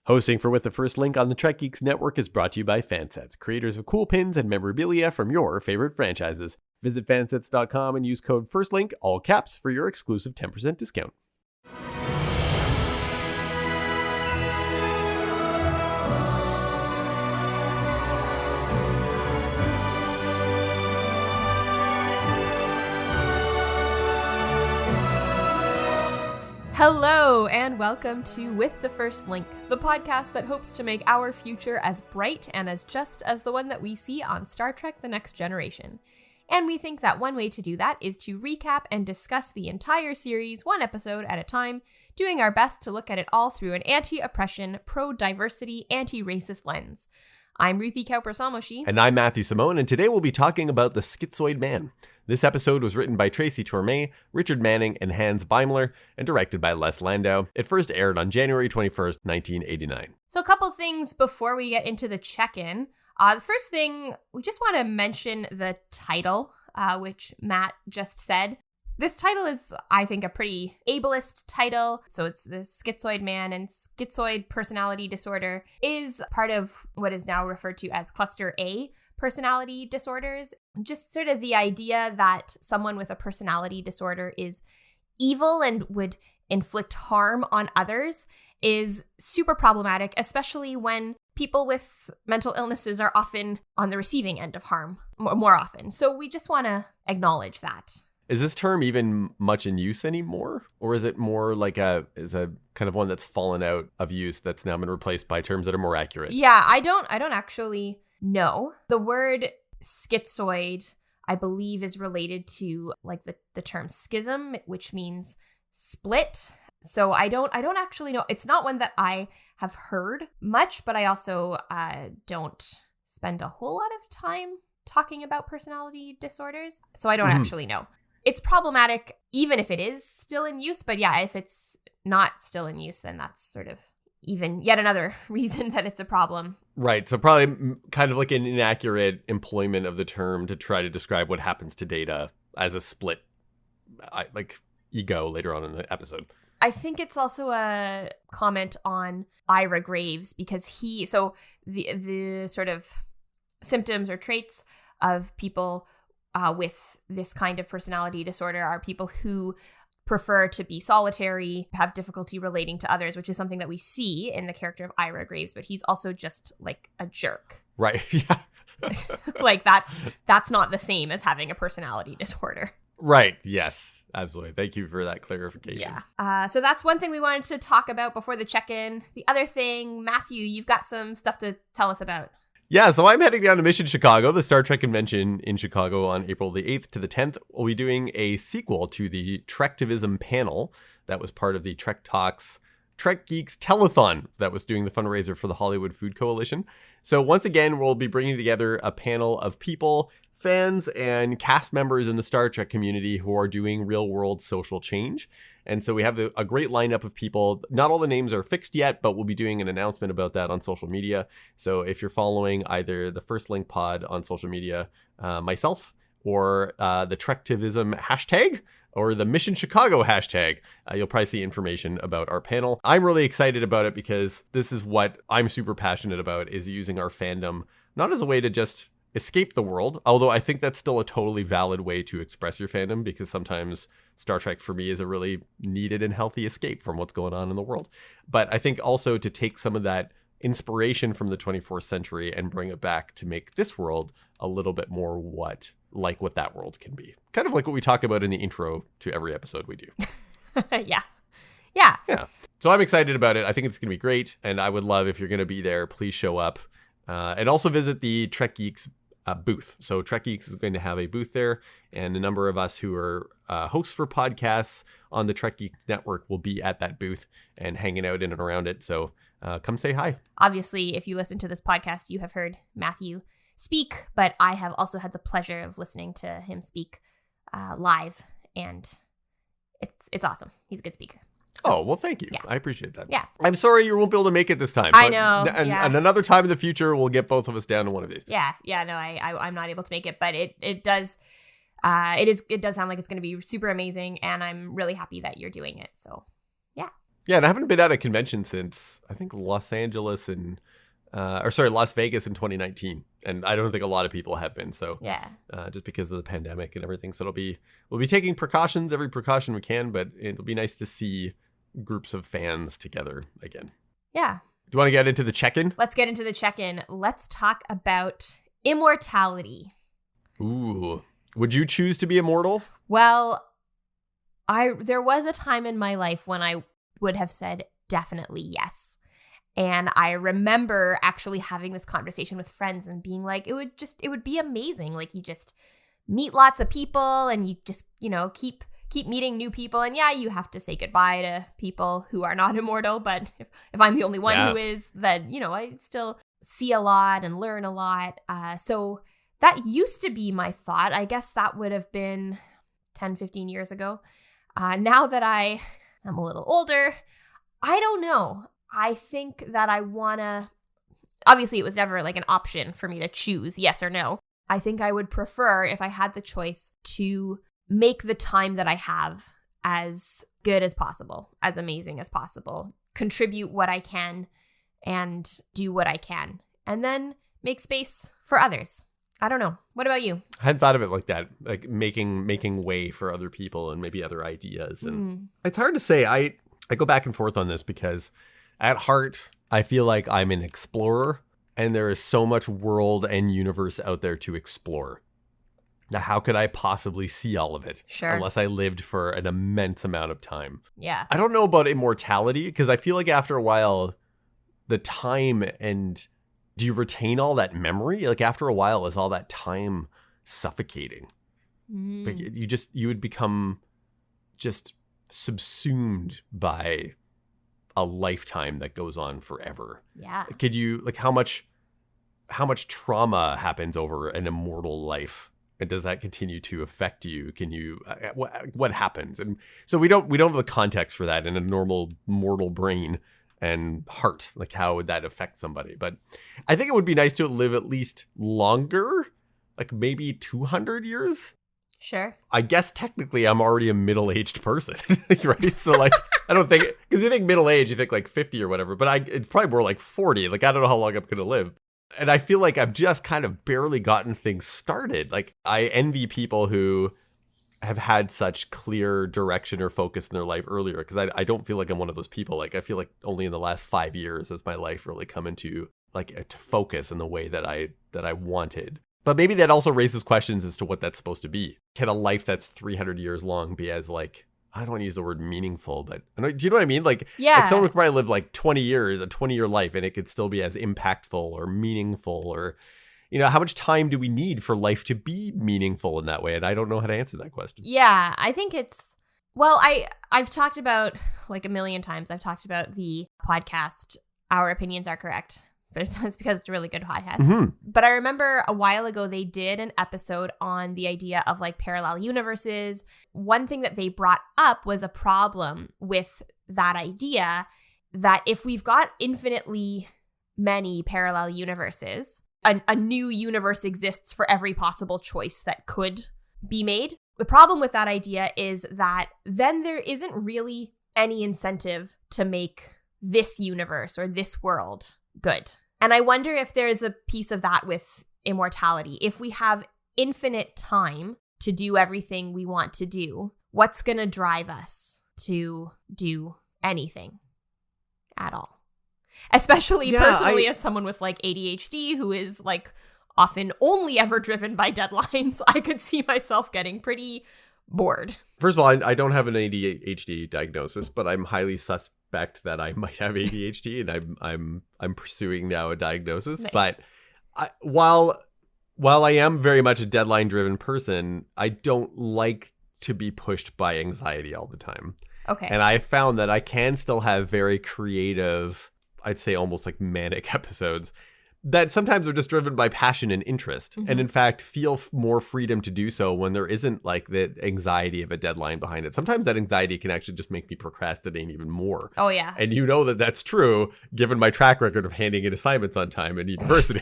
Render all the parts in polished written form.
Hosting for With the First Link on the Trek Geeks Network is brought to you by Fansets, creators of cool pins and memorabilia from your favorite franchises. Visit fansets.com and use code FIRSTLINK, all caps, for your exclusive 10% discount. Hello, and welcome to With the First Link, the podcast that hopes to make our future as bright and as just as the one that we see on Star Trek: The Next Generation. And we think that one way to do that is to recap and discuss the entire series one episode at a time, doing our best to look at it all through an anti-oppression, pro-diversity, anti-racist lens. I'm Ruthie Cowper-Samoshi. And I'm Matthew Simone, and today we'll be talking about the Schizoid Man. This episode was written by Tracy Torme, Richard Manning, and Hans Beimler, and directed by Les Landau. It first aired on January 21st, 1989. So a couple things before we get into the check-in. The first thing, we just want to mention the title, which Matt just said. This title is, I think, a pretty ableist title. So it's the Schizoid Man, and schizoid personality disorder is part of what is now referred to as Cluster A personality disorders. Just sort of the idea that someone with a personality disorder is evil and would inflict harm on others is super problematic, especially when people with mental illnesses are often on the receiving end of harm more often. So we just want to acknowledge that. Is this term even much in use anymore? Or is it more like a kind of one that's fallen out of use that's now been replaced by terms that are more accurate? Yeah, I don't actually know. The word schizoid, I believe, is related to like the term schism, which means split. So I don't actually know. It's not one that I have heard much, but I also don't spend a whole lot of time talking about personality disorders. So I don't actually know. It's problematic even if it is still in use, but yeah, if it's not still in use, then that's sort of even yet another reason that it's a problem. Right. So probably kind of like an inaccurate employment of the term to try to describe what happens to Data as a split, like ego later on in the episode. I think it's also a comment on Ira Graves because the sort of symptoms or traits of people with this kind of personality disorder are people who prefer to be solitary, have difficulty relating to others, which is something that we see in the character of Ira Graves, but he's also just like a jerk. Right. Yeah. Like that's not the same as having a personality disorder. Right. Yes. Absolutely. Thank you for that clarification. Yeah. So that's one thing we wanted to talk about before the check-in. The other thing, Matthew, you've got some stuff to tell us about. Yeah, so I'm heading down to Mission Chicago, the Star Trek convention in Chicago on April the 8th to the 10th. We'll be doing a sequel to the Trektivism panel that was part of the Trek Talks Trek Geeks Telethon that was doing the fundraiser for the Hollywood Food Coalition. So once again, we'll be bringing together a panel of people, fans and cast members in the Star Trek community who are doing real-world social change. And so we have a great lineup of people. Not all the names are fixed yet, but we'll be doing an announcement about that on social media. So if you're following either the First Link Pod on social media, myself, or the Trektivism hashtag, or the Mission Chicago hashtag, you'll probably see information about our panel. I'm really excited about it because this is what I'm super passionate about, is using our fandom, not as a way to just escape the world, although I think that's still a totally valid way to express your fandom, because sometimes Star Trek for me is a really needed and healthy escape from what's going on in the world. But I think also to take some of that inspiration from the 24th century and bring it back to make this world a little bit more what that world can be. Kind of like what we talk about in the intro to every episode we do. Yeah. So I'm excited about it. I think it's going to be great. And I would love, if you're going to be there, please show up. And also visit the Trek Geeks booth. So Trek Geeks is going to have a booth there, and a number of us who are hosts for podcasts on the Trek Geeks network will be at that booth and hanging out in and around it. So come say hi. Obviously, if you listen to this podcast, you have heard Matthew speak, but I have also had the pleasure of listening to him speak live, and it's awesome. He's a good speaker. So, well, thank you. Yeah. I appreciate that. Yeah. I'm sorry you won't be able to make it this time. I know. And another time in the future, we'll get both of us down to one of these. Yeah. No, I'm not able to make it, but it does sound like it's going to be super amazing, and I'm really happy that you're doing it. So, yeah. Yeah, and I haven't been at a convention since, I think, Las Vegas in 2019. And I don't think a lot of people have been. So Yeah. just because of the pandemic and everything. So we'll be taking precautions, every precaution we can, but it'll be nice to see groups of fans together again. Yeah. Do you want to get into the check-in? Let's get into the check-in. Let's talk about immortality. Ooh. Would you choose to be immortal? Well, there was a time in my life when I would have said definitely yes. And I remember actually having this conversation with friends and being like, it would be amazing. Like, you just meet lots of people and you just, keep meeting new people. And yeah, you have to say goodbye to people who are not immortal. But if I'm the only one who is, then, I still see a lot and learn a lot. So that used to be my thought. I guess that would have been 10, 15 years ago. Now that I am a little older, I don't know. I think that I want to, obviously it was never like an option for me to choose yes or no. I think I would prefer, if I had the choice, to make the time that I have as good as possible, as amazing as possible, contribute what I can and do what I can, and then make space for others. I don't know. What about you? I hadn't thought of it like that, like making way for other people and maybe other ideas. And it's hard to say. I go back and forth on this because at heart, I feel like I'm an explorer and there is so much world and universe out there to explore. Now, how could I possibly see all of it? Sure. Unless I lived for an immense amount of time. Yeah. I don't know about immortality because I feel like after a while, the time and do you retain all that memory? Like after a while, is all that time suffocating? Like you would become just subsumed by a lifetime that goes on forever. Yeah. Could you, like, how much trauma happens over an immortal life? And does that continue to affect you? Can you, what happens? And so we don't have the context for that in a normal mortal brain and heart. Like, how would that affect somebody? But I think it would be nice to live at least longer, like maybe 200 years. Sure. I guess technically I'm already a middle-aged person, right? So like, I don't think, because you think middle age, you think like 50 or whatever, but it's probably more like 40. Like, I don't know how long I'm going to live. And I feel like I've just kind of barely gotten things started. Like, I envy people who have had such clear direction or focus in their life earlier, because I don't feel like I'm one of those people. Like, I feel like only in the last 5 years has my life really come into like to focus in the way that I wanted. But maybe that also raises questions as to what that's supposed to be. Can a life that's 300 years long be as, like, I don't want to use the word meaningful, but do you know what I mean? Like, yeah. Like someone could probably live like 20 years, a 20-year life, and it could still be as impactful or meaningful, or, how much time do we need for life to be meaningful in that way? And I don't know how to answer that question. Yeah, I think I've talked about, like, a million times, I've talked about the podcast, Our Opinions Are Correct. It's because it's a really good podcast. Mm-hmm. But I remember a while ago, they did an episode on the idea of like parallel universes. One thing that they brought up was a problem with that idea, that if we've got infinitely many parallel universes, a new universe exists for every possible choice that could be made. The problem with that idea is that then there isn't really any incentive to make this universe or this world good. And I wonder if there's a piece of that with immortality. If we have infinite time to do everything we want to do, what's going to drive us to do anything at all? Especially personally, as someone with like ADHD who is like often only ever driven by deadlines, I could see myself getting pretty bored. First of all, I don't have an ADHD diagnosis, but I'm highly suspect that I might have ADHD, and I'm pursuing now a diagnosis. Nice. But while I am very much a deadline-driven person, I don't like to be pushed by anxiety all the time. Okay. And I found that I can still have very creative, I'd say almost like manic episodes that sometimes are just driven by passion and interest, and in fact feel more freedom to do so when there isn't like the anxiety of a deadline behind it. Sometimes that anxiety can actually just make me procrastinate even more. Oh yeah. And that that's true given my track record of handing in assignments on time in university.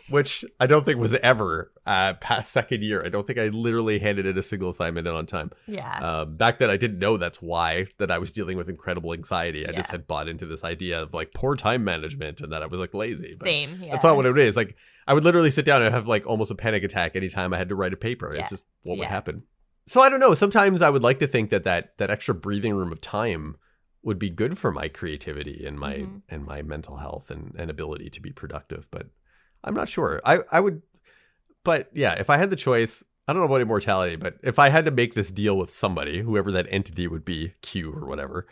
which I don't think was ever past second year. I don't think I literally handed in a single assignment in on time. Yeah. Back then, I didn't know that's why, that I was dealing with incredible anxiety. I Yeah. just had bought into this idea of like poor time management and that I was like lazy. But Same. Yeah. that's not what it is. Like I would literally sit down and have like almost a panic attack anytime I had to write a paper. Yeah. It's just what would Yeah. happen. So I don't know. Sometimes I would like to think that extra breathing room of time would be good for my creativity and my and my mental health and ability to be productive. But I'm not sure. I would, but yeah, if I had the choice, I don't know about immortality, but if I had to make this deal with somebody, whoever that entity would be, Q or whatever,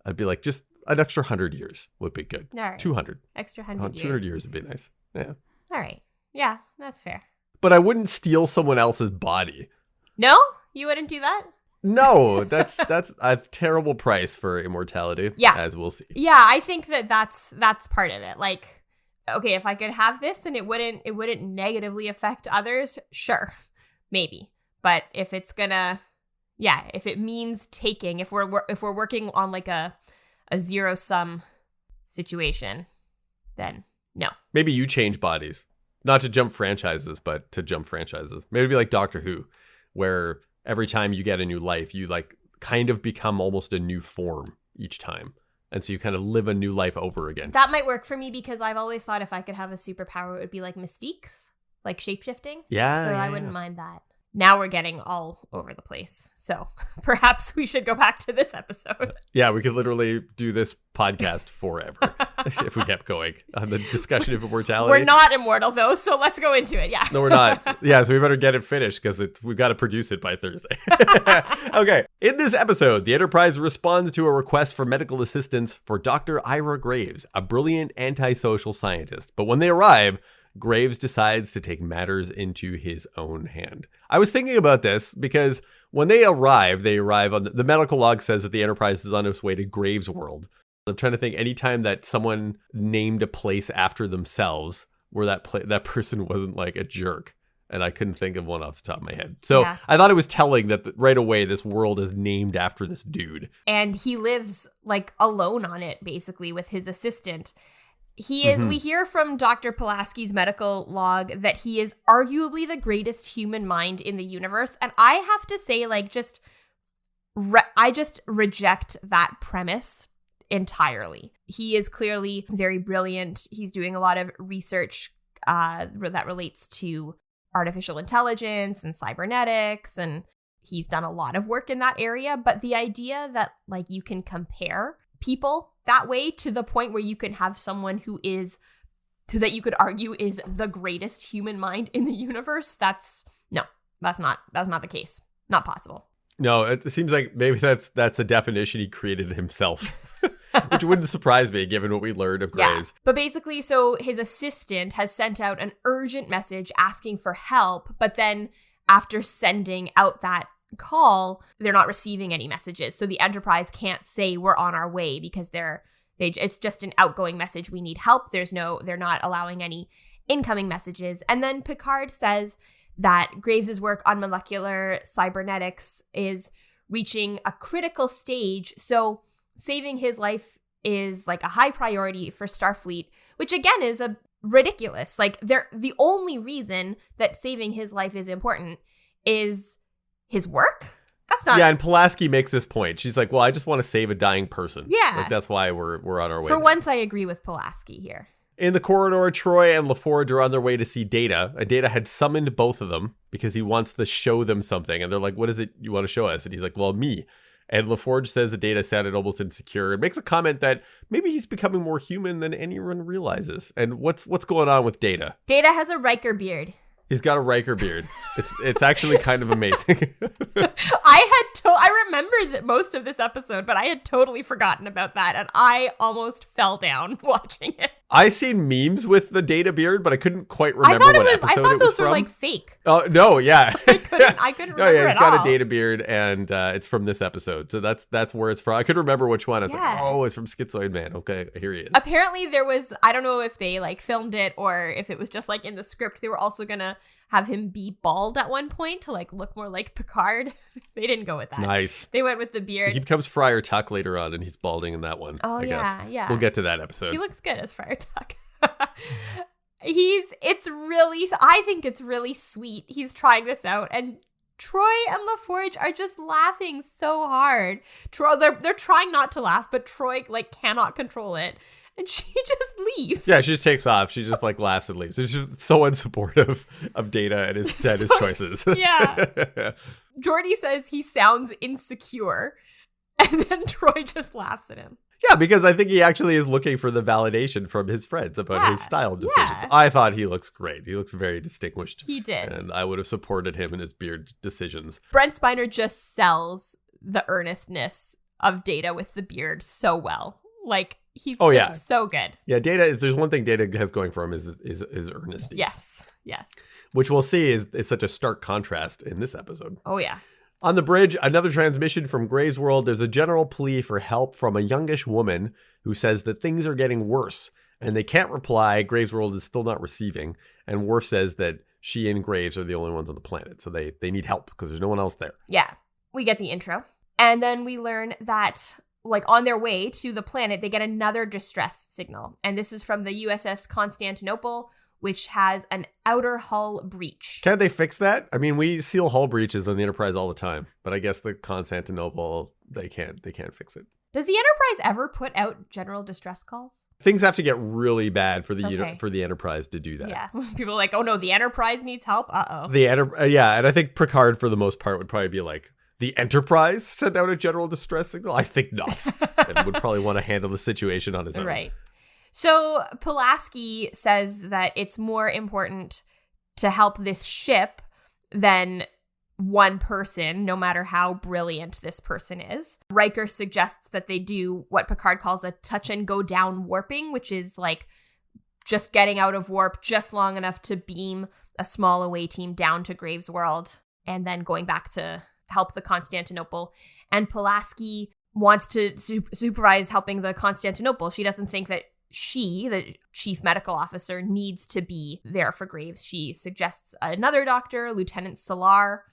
I'd be like, just an extra 100 years would be good. All right. 200. Extra 100 years. 200 years would be nice. Yeah. All right. Yeah, that's fair. But I wouldn't steal someone else's body. No? You wouldn't do that? No, that's a terrible price for immortality. Yeah. As we'll see. Yeah, I think that's part of it. Like, okay, if I could have this and it wouldn't negatively affect others, sure, maybe. But if it's gonna, if it means taking, if we're working on like a zero sum situation, then no. Maybe you change bodies, not to jump franchises, but to jump franchises. Maybe it'd be like Doctor Who, where every time you get a new life, you like kind of become almost a new form each time. And so you kind of live a new life over again. That might work for me because I've always thought if I could have a superpower, it would be like Mystique's, like shapeshifting. Yeah. So I wouldn't mind that. Now we're getting all over the place. So perhaps we should go back to this episode. Yeah, we could literally do this podcast forever if we kept going on the discussion of immortality. We're not immortal, though, so let's go into it. Yeah. No, we're not. Yeah, so we better get it finished because we've got to produce it by Thursday. Okay. In this episode, the Enterprise responds to a request for medical assistance for Dr. Ira Graves, a brilliant antisocial scientist. But when they arrive, Graves decides to take matters into his own hand. I was thinking about this because when they arrive on the medical log says that the Enterprise is on its way to Graves World. I'm trying to think anytime that someone named a place after themselves where that person wasn't like a jerk. And I couldn't think of one off the top of my head. So Yeah. I thought it was telling that right away this world is named after this dude. And he lives like alone on it, basically, with his assistant. He is, we hear from Dr. Pulaski's medical log that he is arguably the greatest human mind in the universe. And I have to say, like, I just reject that premise entirely. He is clearly very brilliant. He's doing a lot of research that relates to artificial intelligence and cybernetics, and he's done a lot of work in that area. But the idea that, like, you can compare people that way to the point where you can have someone that you could argue is the greatest human mind in the universe, that's not the case. Not possible. No, it seems like maybe that's a definition he created himself, which wouldn't surprise me given what we learned of Graves. But basically, so his assistant has sent out an urgent message asking for help, but then after sending out that call, they're not receiving any messages. So the Enterprise can't say we're on our way because it's just an outgoing message. We need help. They're not allowing any incoming messages. And then Picard says that Graves's work on molecular cybernetics is reaching a critical stage. So saving his life is like a high priority for Starfleet, which again is a ridiculous. Like the only reason that saving his life is important is his work. That's not. Yeah, and Pulaski makes this point. She's like, "Well, I just want to save a dying person." Yeah, like that's why we're on our way. For once, I agree with Pulaski here. In the corridor, Troy and LaForge are on their way to see Data. And Data had summoned both of them because he wants to show them something. And they're like, "What is it you want to show us?" And he's like, "Well, me." And LaForge says that Data sounded almost insecure and makes a comment that maybe he's becoming more human than anyone realizes. And what's going on with Data? Data has a Riker beard. He's got a Riker beard. It's actually kind of amazing. I remember that most of this episode, but I had totally forgotten about that, and I almost fell down watching it. I seen memes with the Data beard, but I couldn't quite remember what episode it was from. I thought those were like fake. Oh no, yeah. I couldn't remember. No, yeah, he's at got all. a Data beard, and it's from this episode. So that's where it's from. I couldn't remember which one. I was like, oh, it's from Schizoid Man. Okay, here he is. Apparently, there was, I don't know if they like filmed it or if it was just like in the script. They were also gonna have him be bald at one point to like look more like Picard. They didn't go with that. Nice. They went with the beard. He becomes Friar Tuck later on, and he's balding in that one. Oh, I yeah, guess. yeah. We'll get to that episode. He looks good as Friar Tuck. I think it's really sweet. He's trying this out, and Troy and LaForge are just laughing so hard. They're trying not to laugh, but Troy like cannot control it, and she just leaves. Yeah, she just takes off. She just like laughs and leaves. She's just so unsupportive of Data and his choices. Yeah. Jordy says he sounds insecure, and then Troy just laughs at him. Yeah, because I think he actually is looking for the validation from his friends about his style decisions. Yeah. I thought he looks great. He looks very distinguished. He did. And I would have supported him in his beard decisions. Brent Spiner just sells the earnestness of Data with the beard so well. Like, he's just so good. Yeah, there's one thing Data has going for him is earnesty. Yes. Which we'll see is such a stark contrast in this episode. Oh, yeah. On the bridge, another transmission from Graves' world. There's a general plea for help from a youngish woman who says that things are getting worse, and they can't reply. Graves' world is still not receiving, and Worf says that she and Graves are the only ones on the planet, so they need help because there's no one else there. Yeah, we get the intro, and then we learn that, like, on their way to the planet, they get another distress signal, and this is from the USS Constantinople, which has an outer hull breach. Can't they fix that? I mean, we seal hull breaches on the Enterprise all the time, but I guess the Constantinople, they can't fix it. Does the Enterprise ever put out general distress calls? Things have to get really bad for the Enterprise to do that. Yeah, people are like, oh no, the Enterprise needs help. Uh-oh. Yeah, and I think Picard, for the most part, would probably be like, the Enterprise sent out a general distress signal? I think not. And would probably want to handle the situation on his own. Right. So Pulaski says that it's more important to help this ship than one person, no matter how brilliant this person is. Riker suggests that they do what Picard calls a touch and go down warping, which is like just getting out of warp just long enough to beam a small away team down to Graves' world and then going back to help the Constantinople. And Pulaski wants to supervise helping the Constantinople. She doesn't think that she, the chief medical officer, needs to be there for Graves. She suggests another doctor, Lieutenant Salar,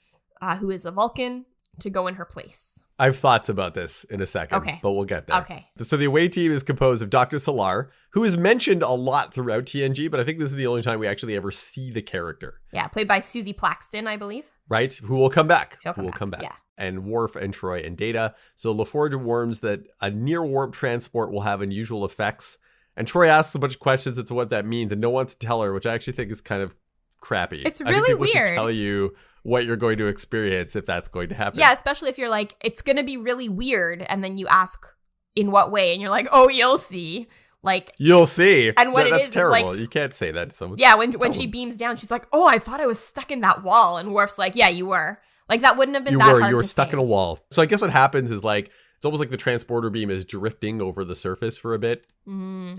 who is a Vulcan, to go in her place. I have thoughts about this in a second, but we'll get there. Okay. So the away team is composed of Dr. Salar, who is mentioned a lot throughout TNG, but I think this is the only time we actually ever see the character. Yeah, played by Susie Plaxton, I believe. Right? Who will come back. Come back. Yeah. And Worf and Troy and Data. So LaForge warns that a near warp transport will have unusual effects. And Troy asks a bunch of questions as to what that means, and no one wants to tell her, which I actually think is kind of crappy. It's really I think people weird. Should tell you what you're going to experience if that's going to happen. Yeah, especially if you're like, it's going to be really weird, and then you ask in what way, and you're like, oh, you'll see. Like, you'll see. And what that's is terrible. Like, you can't say that to someone. Yeah, when she beams down, she's like, oh, I thought I was stuck in that wall. And Worf's like, yeah, you were. Like, that wouldn't have been that hard. You were to stuck say. in a wall. So I guess what happens is like, it's almost like the transporter beam is drifting over the surface for a bit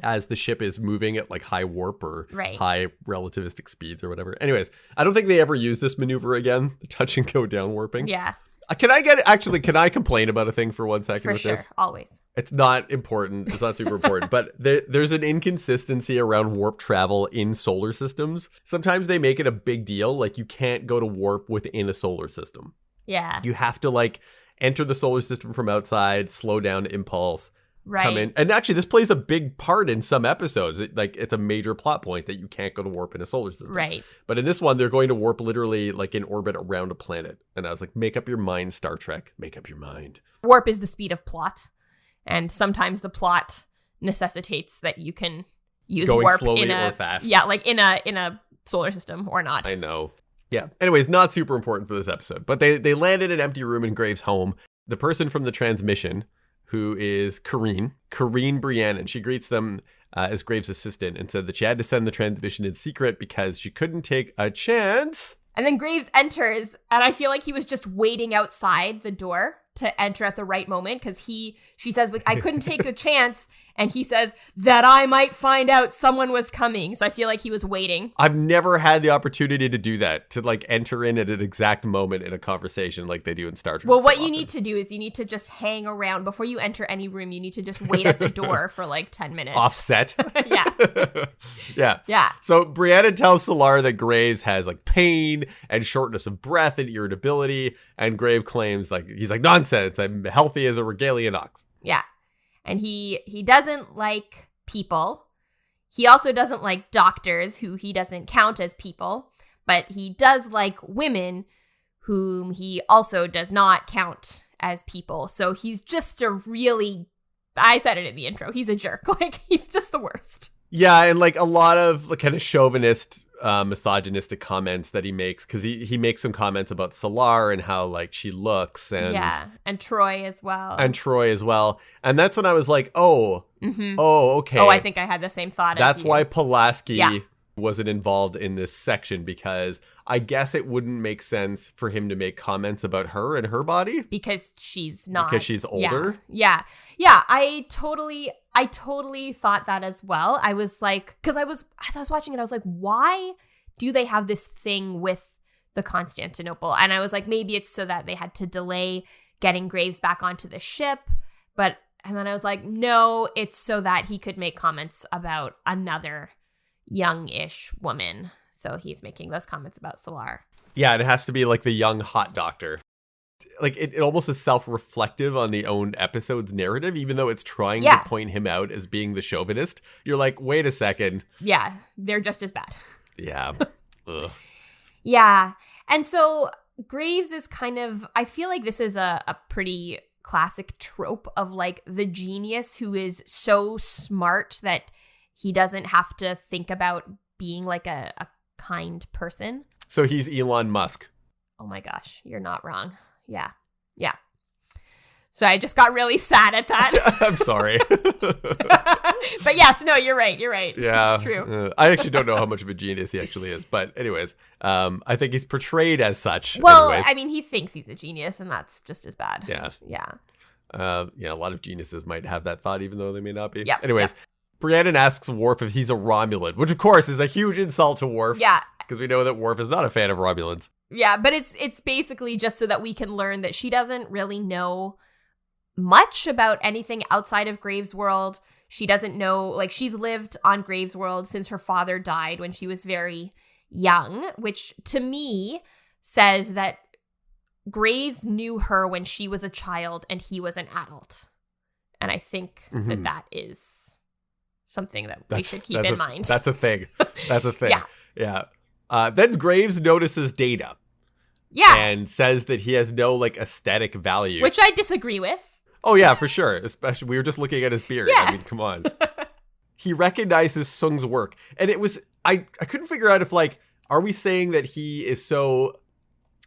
as the ship is moving at like high warp or high relativistic speeds or whatever. Anyways, I don't think they ever use this maneuver again, the touch and go down warping. Yeah. Can I complain about a thing for 1 second with this? Always. It's not important. It's not super important. But there's an inconsistency around warp travel in solar systems. Sometimes they make it a big deal. Like you can't go to warp within a solar system. Yeah. You have to like enter the solar system from outside, slow down impulse, come in. And actually, this plays a big part in some episodes. It's a major plot point that you can't go to warp in a solar system. Right. But in this one, they're going to warp literally like in orbit around a planet. And I was like, make up your mind, Star Trek. Make up your mind. Warp is the speed of plot. And sometimes the plot necessitates that you can use going warp slowly in or fast. Yeah, like in a solar system or not. I know. Yeah. Anyways, not super important for this episode. But they land in an empty room in Graves' home. The person from the transmission, who is Kareen Briannon, she greets them as Graves' assistant and said that she had to send the transmission in secret because she couldn't take a chance. And then Graves enters, and I feel like he was just waiting outside the door to enter at the right moment because she says, I couldn't take a chance. And he says that I might find out someone was coming. So I feel like he was waiting. I've never had the opportunity to do that, to like enter in at an exact moment in a conversation like they do in Star Trek. Well, what you need to do is you need to just hang around before you enter any room. You need to just wait at the door for like 10 minutes. Offset. Yeah. Yeah. So Brianna tells Solar that Graves has like pain and shortness of breath and irritability. And Graves claims he's like, nonsense. I'm healthy as a Regalian ox. Yeah. And he doesn't like people. He also doesn't like doctors, who he doesn't count as people, but he does like women, whom he also does not count as people. So he's just a really, I said it in the intro, he's a jerk. Like, he's just the worst. Yeah, and like a lot of like kind of chauvinist, misogynistic comments that he makes, because he makes some comments about Solar and how like she looks, and Troy as well. And that's when I was like, okay. Oh, I think I had the same thought. That's as you. why Pulaski wasn't involved in this section, because I guess it wouldn't make sense for him to make comments about her and her body because she's not, because she's older. Yeah. I totally thought that as well. I was like, because as I was watching it, I was like, why do they have this thing with the Constantinople? And I was like, maybe it's so that they had to delay getting Graves back onto the ship. And then I was like, no, it's so that he could make comments about another young-ish woman. So he's making those comments about Solar. Yeah, and it has to be like the young hot doctor. Like it almost is self-reflective on the own episode's narrative, even though it's trying to point him out as being the chauvinist. You're like, wait a second. Yeah, they're just as bad. Yeah. Ugh. Yeah. And so Graves is kind of, I feel like this is a pretty classic trope of like the genius who is so smart that he doesn't have to think about being like a kind person. So he's Elon Musk. Oh my gosh, you're not wrong. Yeah. So I just got really sad at that. I'm sorry. But yes, no, you're right. Yeah. It's true. I actually don't know how much of a genius he actually is. But anyways, I think he's portrayed as such. Well, anyways. I mean, he thinks he's a genius, and that's just as bad. Yeah. A lot of geniuses might have that thought, even though they may not be. Yeah. Anyways, Brianna asks Worf if he's a Romulan, which of course is a huge insult to Worf. Yeah. Because we know that Worf is not a fan of Romulans. Yeah, but it's basically just so that we can learn that she doesn't really know much about anything outside of Graves' world. She doesn't know, like, she's lived on Graves' world since her father died when she was very young, which to me says that Graves knew her when she was a child and he was an adult. And I think that is something that we should keep in mind. That's a thing. Yeah. Then Graves notices Data. Yeah. And says that he has no, like, aesthetic value. Which I disagree with. Oh, yeah, for sure. Especially, we were just looking at his beard. Yeah. I mean, come on. He recognizes Sung's work. And it was, I couldn't figure out if, like, are we saying that he is so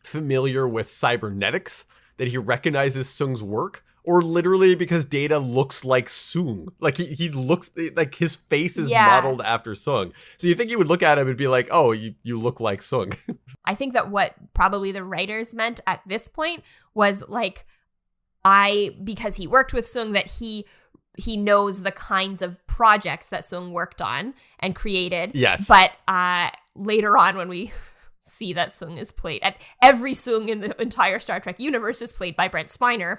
familiar with cybernetics that he recognizes Sung's work? Or literally because Data looks like Sung. Like, he looks, like, his face is modeled after Sung. So you think you would look at him and be like, oh, you look like Sung. I think that what probably the writers meant at this point was, like, because he worked with Sung, that he knows the kinds of projects that Sung worked on and created. Yes. But later on, when we see that Sung is played, and every Sung in the entire Star Trek universe is played by Brent Spiner.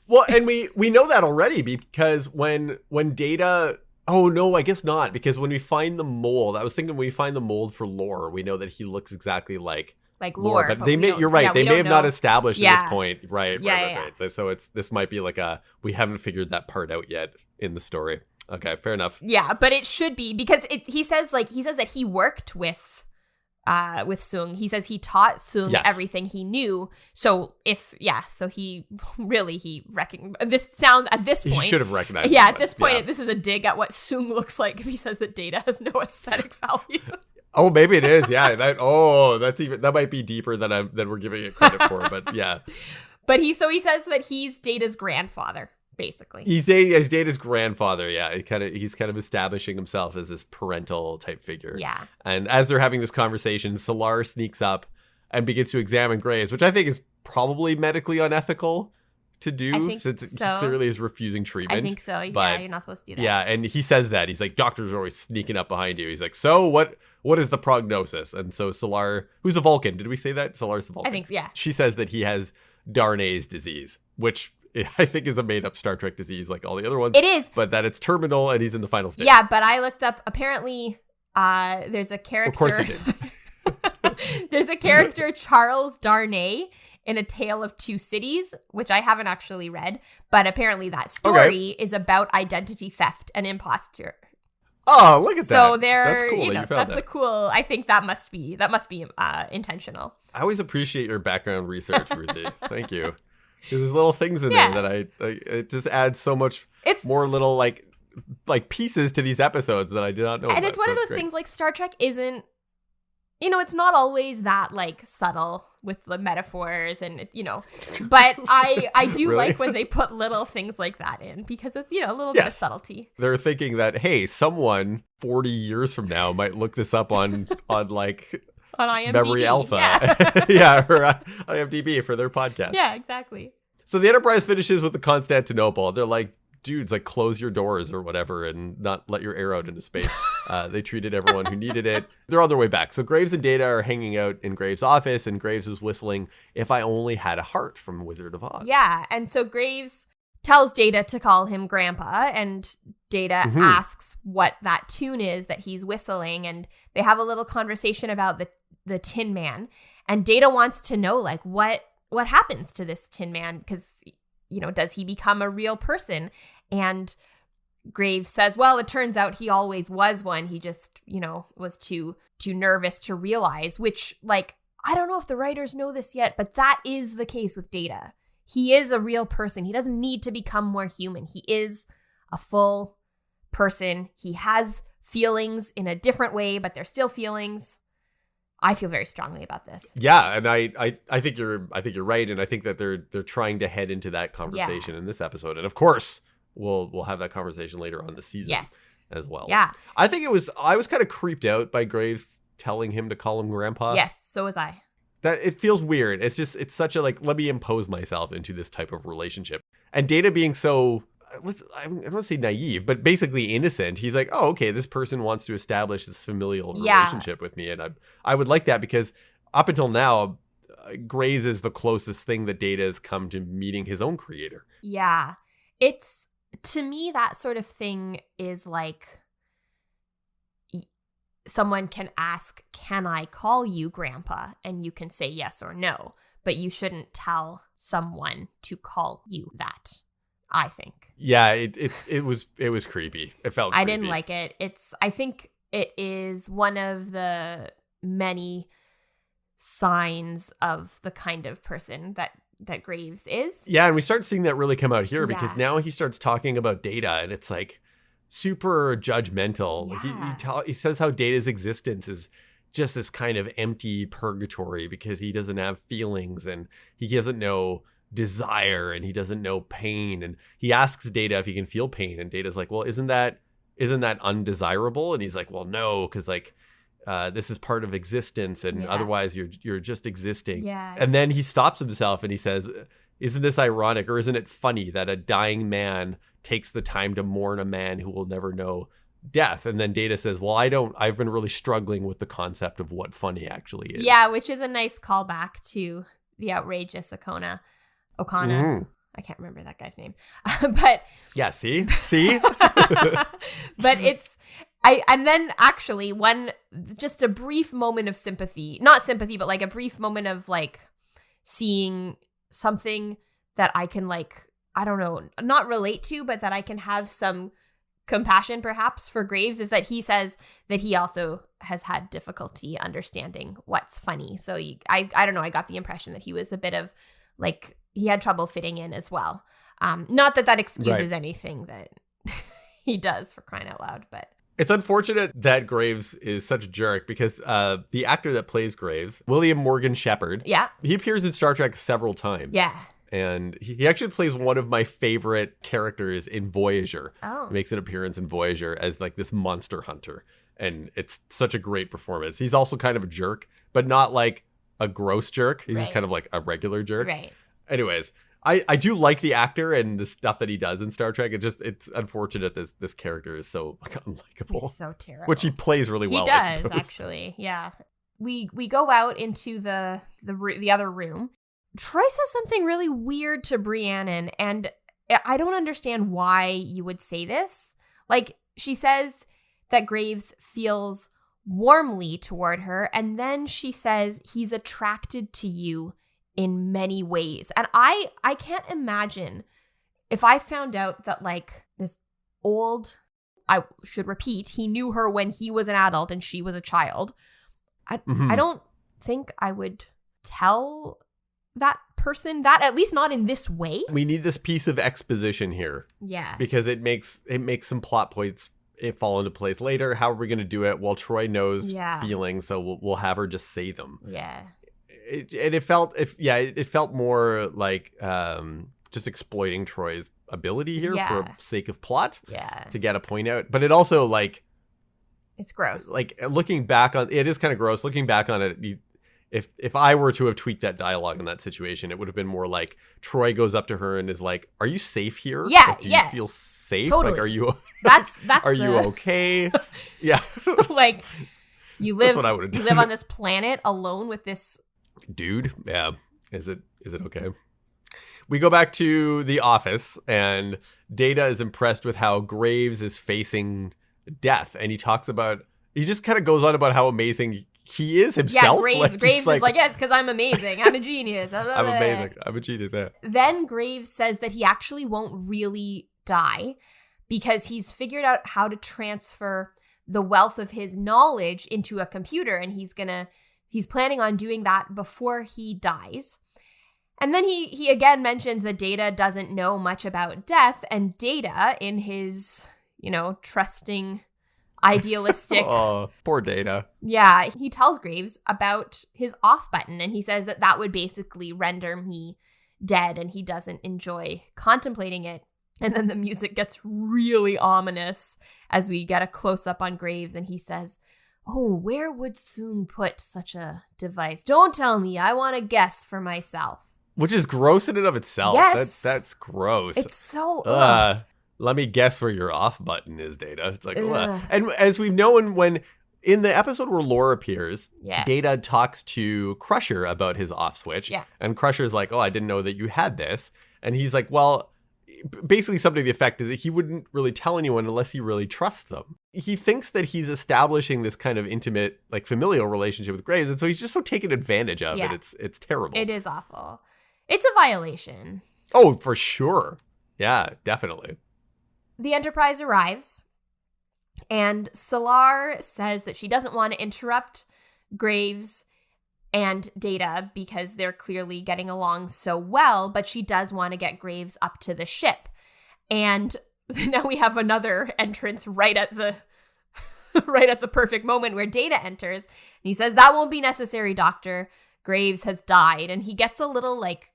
Well, and we know that already, because when Data, oh no, I guess not, because when we find the mold, I was thinking when we find the mold for Lore, we know that he looks exactly like Lore, but you're right. They may have not established at this point. Right. So this might be like we haven't figured that part out yet in the story. Okay, fair enough. Yeah, but it should be, because he says that he worked with Sung. He says he taught Sung everything he knew. So he recognized, this sounds, at this point, he should have recognized. Yeah, at this point, this is a dig at what Sung looks like if he says that Data has no aesthetic value. Oh, maybe it is. Yeah. That might be deeper than we're giving it credit for. But yeah. But he says that he's Data's grandfather, basically. He's Data's grandfather. Yeah. He's kind of establishing himself as this parental type figure. Yeah. And as they're having this conversation, Solar sneaks up and begins to examine Graves, which I think is probably medically unethical to do, since he clearly is refusing treatment. I think so. Yeah, you're not supposed to do that. Yeah, and he says that. He's like, doctors are always sneaking up behind you. He's like, so what is the prognosis? And so Solar, who's a Vulcan, did we say that? Solar's the Vulcan. I think, yeah. She says that he has Darnay's disease, which I think is a made-up Star Trek disease like all the other ones. It is. But that it's terminal and he's in the final stage. Yeah, but I looked up, apparently there's a character. Of course you did. There's a character, Charles Darnay, in A Tale of Two Cities, which I haven't actually read, but apparently that story is about identity theft and imposter. Oh, look at that. So they're, that's cool you that know, you found that's that. a cool, I think that must be intentional. I always appreciate your background research, Ruthie. Thank you. There's little things in Yeah. there that it just adds so much It's more little like pieces to these episodes that I did not know And about. it's one of So those great. things, like, Star Trek isn't, you know, it's not always that, like, subtle with the metaphors and, you know, but I do Really? like when they put little things like that in, because it's, you know, a little bit of Yes. subtlety. They're thinking that, hey, someone 40 years from now might look this up on like On IMDb. Memory Alpha. Yeah, Yeah, or IMDb for their podcast. yeah, exactly. So the Enterprise finishes with the Constantinople. They're like, dudes, like, close your doors or whatever and not let your air out into space. They treated everyone who needed it. They're on their way back. So Graves and Data are hanging out in Graves' office, and Graves is whistling "If I Only Had a Heart" from Wizard of Oz. Yeah, and so Graves tells Data to call him Grandpa, and Data asks what that tune is that he's whistling, and they have a little conversation about the Tin Man, and Data wants to know, like, what happens to this Tin Man, because, you know, does he become a real person? And Graves says, well, it turns out he always was one. He just, you know, was too nervous to realize, which, like, I don't know if the writers know this yet, but that is the case with Data. He is a real person. He doesn't need to become more human. He is a full person. He has feelings in a different way, but they're still feelings. I feel very strongly about this. Yeah, and I think you're right, and I think that they're trying to head into that conversation in this episode, and of course we'll have that conversation later on this season. Yes. As well. Yeah. I was kind of creeped out by Graves telling him to call him Grandpa. Yes, so was I. That it feels weird. It's such a, like, let me impose myself into this type of relationship, and Data being so, I don't want to say naive, but basically innocent. He's like, oh, okay, this person wants to establish this familial relationship with me. And I would like that, because up until now, Graves is the closest thing that Data has come to meeting his own creator. Yeah. It's, to me, that sort of thing is like, someone can ask, can I call you Grandpa? And you can say yes or no, but you shouldn't tell someone to call you that, I think. Yeah, it was creepy. It felt creepy. I didn't like it. I think it is one of the many signs of the kind of person that Graves is. Yeah, and we start seeing that really come out here, because Yeah. now he starts talking about Data, and it's like super judgmental. Yeah. Like he says how Data's existence is just this kind of empty purgatory because he doesn't have feelings, and he doesn't know desire, and he doesn't know pain, and he asks Data if he can feel pain, and Data's like, well, isn't that undesirable? And he's like, well, no, because, like, this is part of existence, and otherwise you're just existing. Yeah. And then he stops himself and he says, isn't this ironic, or isn't it funny that a dying man takes the time to mourn a man who will never know death? And then Data says, well, I've been really struggling with the concept of what funny actually is. Yeah, which is a nice callback to the outrageous O'Connor. I can't remember that guy's name. But yeah, see? but and then actually just a brief moment of sympathy, not sympathy, but like a brief moment of, like, seeing something that I can, like, I don't know, not relate to, but that I can have some compassion perhaps for Graves, is that he says that he also has had difficulty understanding what's funny. So I don't know, I got the impression that he was a bit of, like, he had trouble fitting in as well. Not that excuses anything that he does, for crying out loud, but it's unfortunate that Graves is such a jerk, because the actor that plays Graves, William Morgan Shepard, he appears in Star Trek several times. Yeah. And he actually plays one of my favorite characters in Voyager. Oh. He makes an appearance in Voyager as, like, this monster hunter. And it's such a great performance. He's also kind of a jerk, but not like a gross jerk. He's just kind of like a regular jerk. Right. Anyways, I do like the actor and the stuff that he does in Star Trek. It's unfortunate this character is so, like, unlikable. He's so terrible. Which he plays really well. He does, I suppose. actually. Yeah. We go out into the other room. Troy says something really weird to Briannon, and I don't understand why you would say this. Like, she says that Graves feels warmly toward her, and then she says he's attracted to you in many ways. And I can't imagine if I found out that, like, this old I should repeat, he knew her when he was an adult and she was a child. I don't think I would tell that person that, at least not in this way. We need this piece of exposition here. Yeah. Because it makes some plot points fall into place later. How are we going to do it? Well, Troy knows feelings, so we'll have her just say them. Yeah. It felt more like just exploiting Troy's ability here for sake of plot. Yeah. To get a point out. But it also, like, it's gross. Like, looking back on it is kind of gross. Looking back on it, if I were to have tweaked that dialogue in that situation, it would have been more like Troy goes up to her and is like, "Are you safe here? Yeah, like, do you feel safe? Totally. Like, are you? That's are you okay? Yeah, like you live. That's what I would have done. You live on this planet alone with this dude. Yeah, is it okay? We go back to the office, and Data is impressed with how Graves is facing death, and he just kind of goes on about how amazing he is himself. Yeah, Graves is like, yeah, it's because I'm amazing. I'm a genius. I'm amazing. I'm a genius, yeah. Then Graves says that he actually won't really die because he's figured out how to transfer the wealth of his knowledge into a computer, and he's planning on doing that before he dies. And then he again mentions that Data doesn't know much about death, and Data, in his, trusting, idealistic... Oh, poor Data. Yeah, he tells Graves about his off button, and he says that would basically render me dead, and he doesn't enjoy contemplating it. And then the music gets really ominous as we get a close-up on Graves, and he says, "Oh, where would Soong put such a device? Don't tell me. I want to guess for myself." Which is gross in and of itself. Yes. That's gross. It's so... Let me guess where your off button is, Data. It's like, ugh. And as we've known, when in the episode where Lore appears, Data talks to Crusher about his off switch. Yeah. And Crusher's like, "Oh, I didn't know that you had this." And he's like, well, basically something to the effect is that he wouldn't really tell anyone unless he really trusts them. He thinks that he's establishing this kind of intimate, like, familial relationship with Graves. And so he's just so taken advantage of. And it's terrible. It is awful. It's a violation. Oh, for sure. Yeah, definitely. The Enterprise arrives, and Solar says that she doesn't want to interrupt Graves and Data because they're clearly getting along so well, but she does want to get Graves up to the ship. And now we have another entrance right at the perfect moment where Data enters, and he says, "That won't be necessary, Doctor. Graves has died." And he gets a little, like,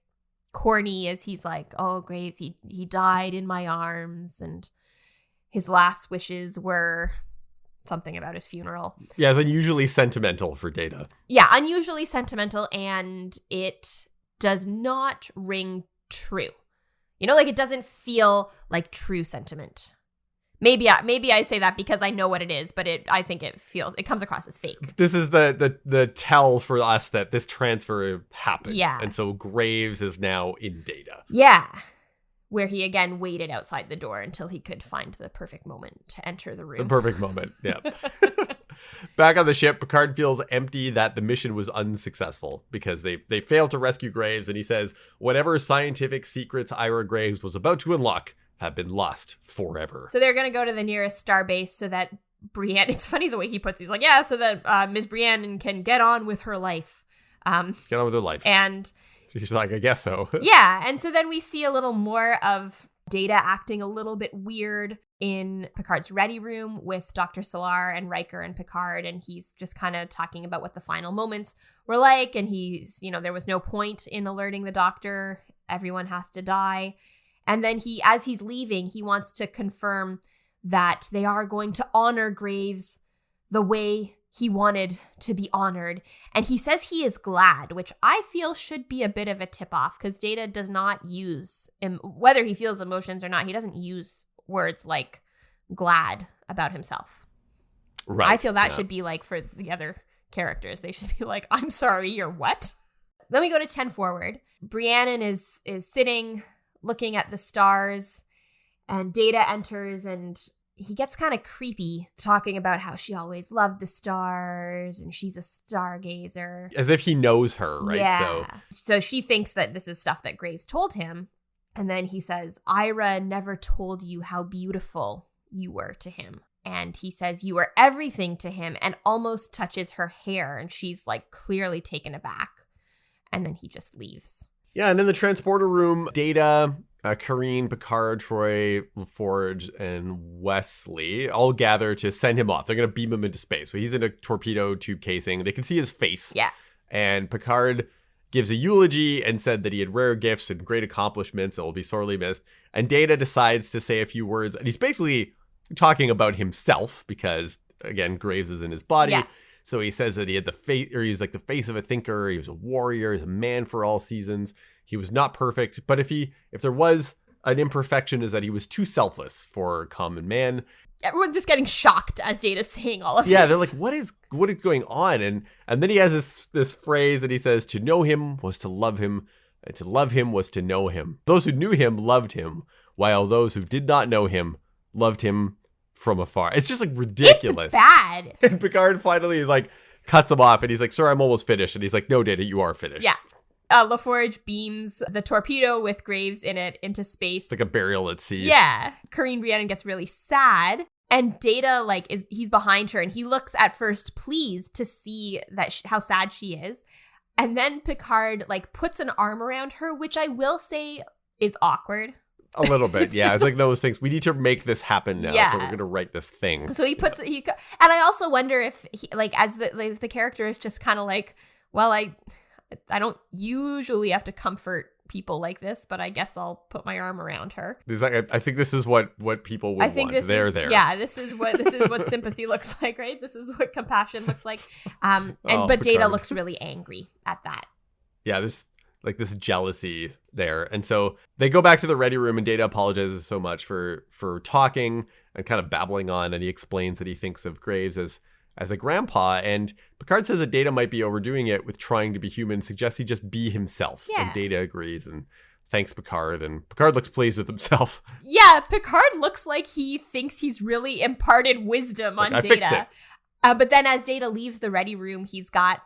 corny as he's like, "Oh, Graves, he died in my arms, and his last wishes were something about his funeral." Yeah, it's unusually sentimental for Data. Yeah, unusually sentimental, and it does not ring true. Like, it doesn't feel like true sentiment. Maybe I say that because I know what it is, but I think it comes across as fake. This is the tell for us that this transfer happened. Yeah. And so Graves is now in Data. Yeah. Where he again waited outside the door until he could find the perfect moment to enter the room. The perfect moment, yeah. Back on the ship, Picard feels empty that the mission was unsuccessful because they failed to rescue Graves, and he says, whatever scientific secrets Ira Graves was about to unlock have been lost forever. So they're going to go to the nearest star base so that Brienne... It's funny the way he puts it. He's like, yeah, so that Ms. Brienne can get on with her life. Get on with her life. And... She's like, I guess so. Yeah, and so then we see a little more of Data acting a little bit weird in Picard's ready room with Dr. Solar and Riker and Picard, and he's just kind of talking about what the final moments were like, and he's, there was no point in alerting the doctor. Everyone has to die. And then as he's leaving, he wants to confirm that they are going to honor Graves the way he wanted to be honored. And he says he is glad, which I feel should be a bit of a tip-off because Data does not use, whether he feels emotions or not, he doesn't use words like glad about himself. Right. I feel that should be like for the other characters. They should be like, I'm sorry, you're what? Then we go to 10 forward. Briannon is sitting looking at the stars, and Data enters, and he gets kind of creepy talking about how she always loved the stars and she's a stargazer. As if he knows her, right? Yeah. So she thinks that this is stuff that Graves told him. And then he says, Ira never told you how beautiful you were to him. And he says, you are everything to him, and almost touches her hair. And she's like clearly taken aback. And then he just leaves. Yeah, and in the transporter room, Data, Karine, Picard, Troy, LaForge, and Wesley all gather to send him off. They're going to beam him into space. So he's in a torpedo tube casing. They can see his face. Yeah. And Picard gives a eulogy and said that he had rare gifts and great accomplishments that will be sorely missed. And Data decides to say a few words. And he's basically talking about himself because, again, Graves is in his body. Yeah. So he says that he had the face, or he's like the face of a thinker. He was a warrior. He's a man for all seasons. He was not perfect, but if there was an imperfection, is that he was too selfless for common man. Everyone's just getting shocked as Data's saying all of this. Yeah, they're like, what is going on? And then he has this phrase that he says, to know him was to love him, and to love him was to know him. Those who knew him loved him, while those who did not know him loved him from afar. It's just like ridiculous. It's bad. And Picard finally like cuts him off and he's like, sir, I'm almost finished. And he's like, no, Data, you are finished. Yeah. LaForge beams the torpedo with Graves in it into space. It's like a burial at sea. Yeah. Karine Rhiannon gets really sad. And Data, he's behind her. And he looks at first pleased to see that how sad she is. And then Picard, puts an arm around her, which I will say is awkward. A little bit, yeah. It's like those things. We need to make this happen now, yeah. So we're going to write this thing. So and I also wonder if, as the character is just kind of well, I don't usually have to comfort people like this, but I guess I'll put my arm around her. I think this is what people would want. They're there. Yeah, this is what sympathy looks like, right? This is what compassion looks like. But Picard. Data looks really angry at that. Yeah, there's this jealousy there. And so they go back to the ready room and Data apologizes so much for talking and kind of babbling on. And he explains that he thinks of Graves as a grandpa. And Picard says that Data might be overdoing it with trying to be human, suggests he just be himself. Yeah. And Data agrees and thanks Picard. And Picard looks pleased with himself. Yeah, Picard looks like he thinks he's really imparted wisdom on Data. Fixed it. But then as Data leaves the ready room, he's got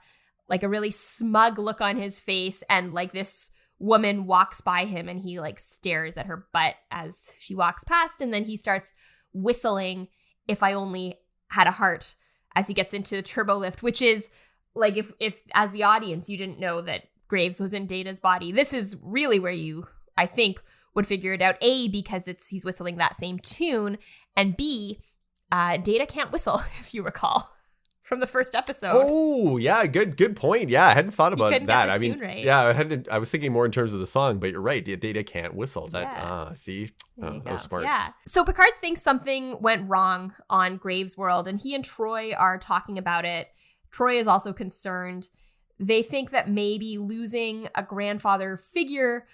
a really smug look on his face, and this woman walks by him and he stares at her butt as she walks past, and then he starts whistling If I Only Had a Heart as he gets into the turbo lift, which is if as the audience you didn't know that Graves was in Data's body, this is really where you, I think, would figure it out. A, because he's whistling that same tune, and B, Data can't whistle, if you recall. From the first episode. Oh, yeah, good point. Yeah, I hadn't thought about that. Tune right. Yeah, I was thinking more in terms of the song, but you're right. Data can't whistle. See? That was smart. Yeah. So Picard thinks something went wrong on Graves' world, and he and Troy are talking about it. Troy is also concerned. They think that maybe losing a grandfather figure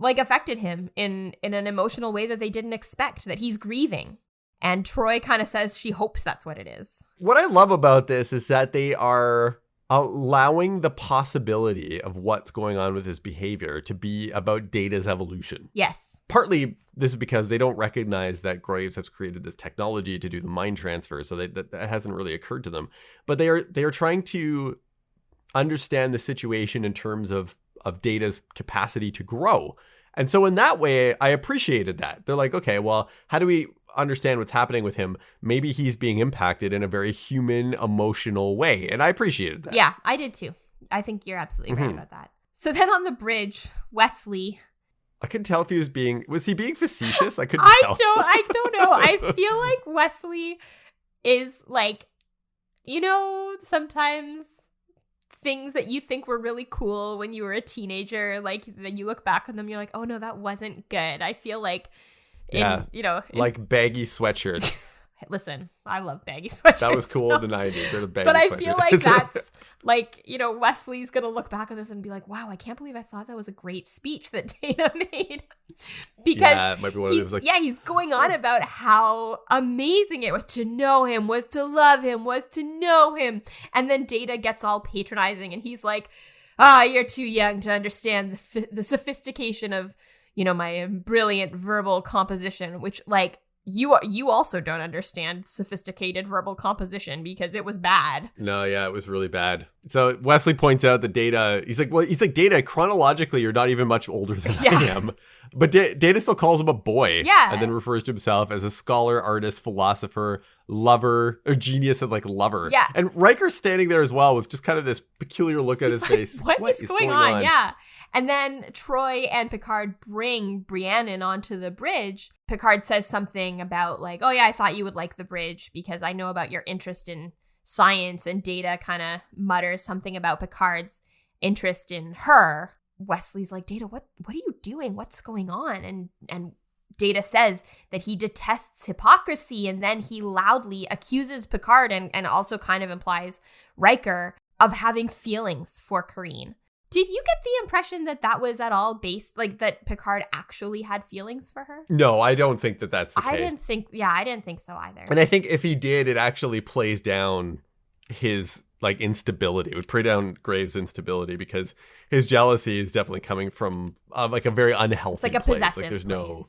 affected him in an emotional way that they didn't expect, that he's grieving. And Troy kind of says she hopes that's what it is. What I love about this is that they are allowing the possibility of what's going on with his behavior to be about Data's evolution. Yes. Partly this is because they don't recognize that Graves has created this technology to do the mind transfer, so that hasn't really occurred to them. But they are trying to understand the situation in terms of Data's capacity to grow. And so in that way, I appreciated that. They're like, okay, well, how do we understand what's happening with him? Maybe he's being impacted in a very human, emotional way. And I appreciated that. Yeah, I did too. I think you're absolutely right about that. So then on the bridge, Wesley... I couldn't tell if he was he being facetious? I couldn't tell. I don't know. I feel like Wesley is sometimes things that you think were really cool when you were a teenager, then you look back on them, you're like, oh no, that wasn't good. I feel like baggy sweatshirts. Listen, I love baggy sweatshirts. That was cool in the 90s. Or the baggy but I sweatshirt. feel like that's Wesley's going to look back on this and be like, wow, I can't believe I thought that was a great speech that Data made. Because it might be one of those, he's going on about how amazing it was to know him, was to love him, was to know him. And then Data gets all patronizing and he's like, you're too young to understand the sophistication of, my brilliant verbal composition, which you also don't understand sophisticated verbal composition because it was bad. No, yeah, it was really bad. So Wesley points out that Data, he's like, Data, chronologically, you're not even much older than I am. But Data still calls him a boy. Yeah. And then refers to himself as a scholar, artist, philosopher, lover or genius and like lover. Yeah. And Riker's standing there as well with just kind of this peculiar look at his face. What is going on? Yeah. And then Troy and Picard bring Briannon onto the bridge. Picard says something about like, oh yeah, I thought you would like the bridge because I know about your interest in science, and Data kind of mutters something about Picard's interest in her. Wesley's like, Data, what are you doing? What's going on? And Data says that he detests hypocrisy, and then he loudly accuses Picard and also kind of implies Riker of having feelings for Karine. Did you get the impression that that was at all based, like that Picard actually had feelings for her? No, I don't think that that's the case. I didn't think so either. And I think if he did, it actually plays down his like instability. It would play down Graves' instability because his jealousy is definitely coming from like a very unhealthy it's like a place. possessive Like there's place.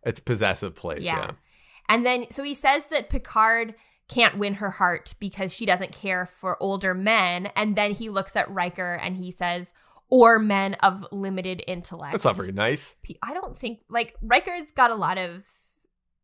It's a possessive place. Yeah. And then, so he says that Picard can't win her heart because she doesn't care for older men. And then he looks at Riker and he says, or men of limited intellect. That's not very nice. I don't think, like, Riker's got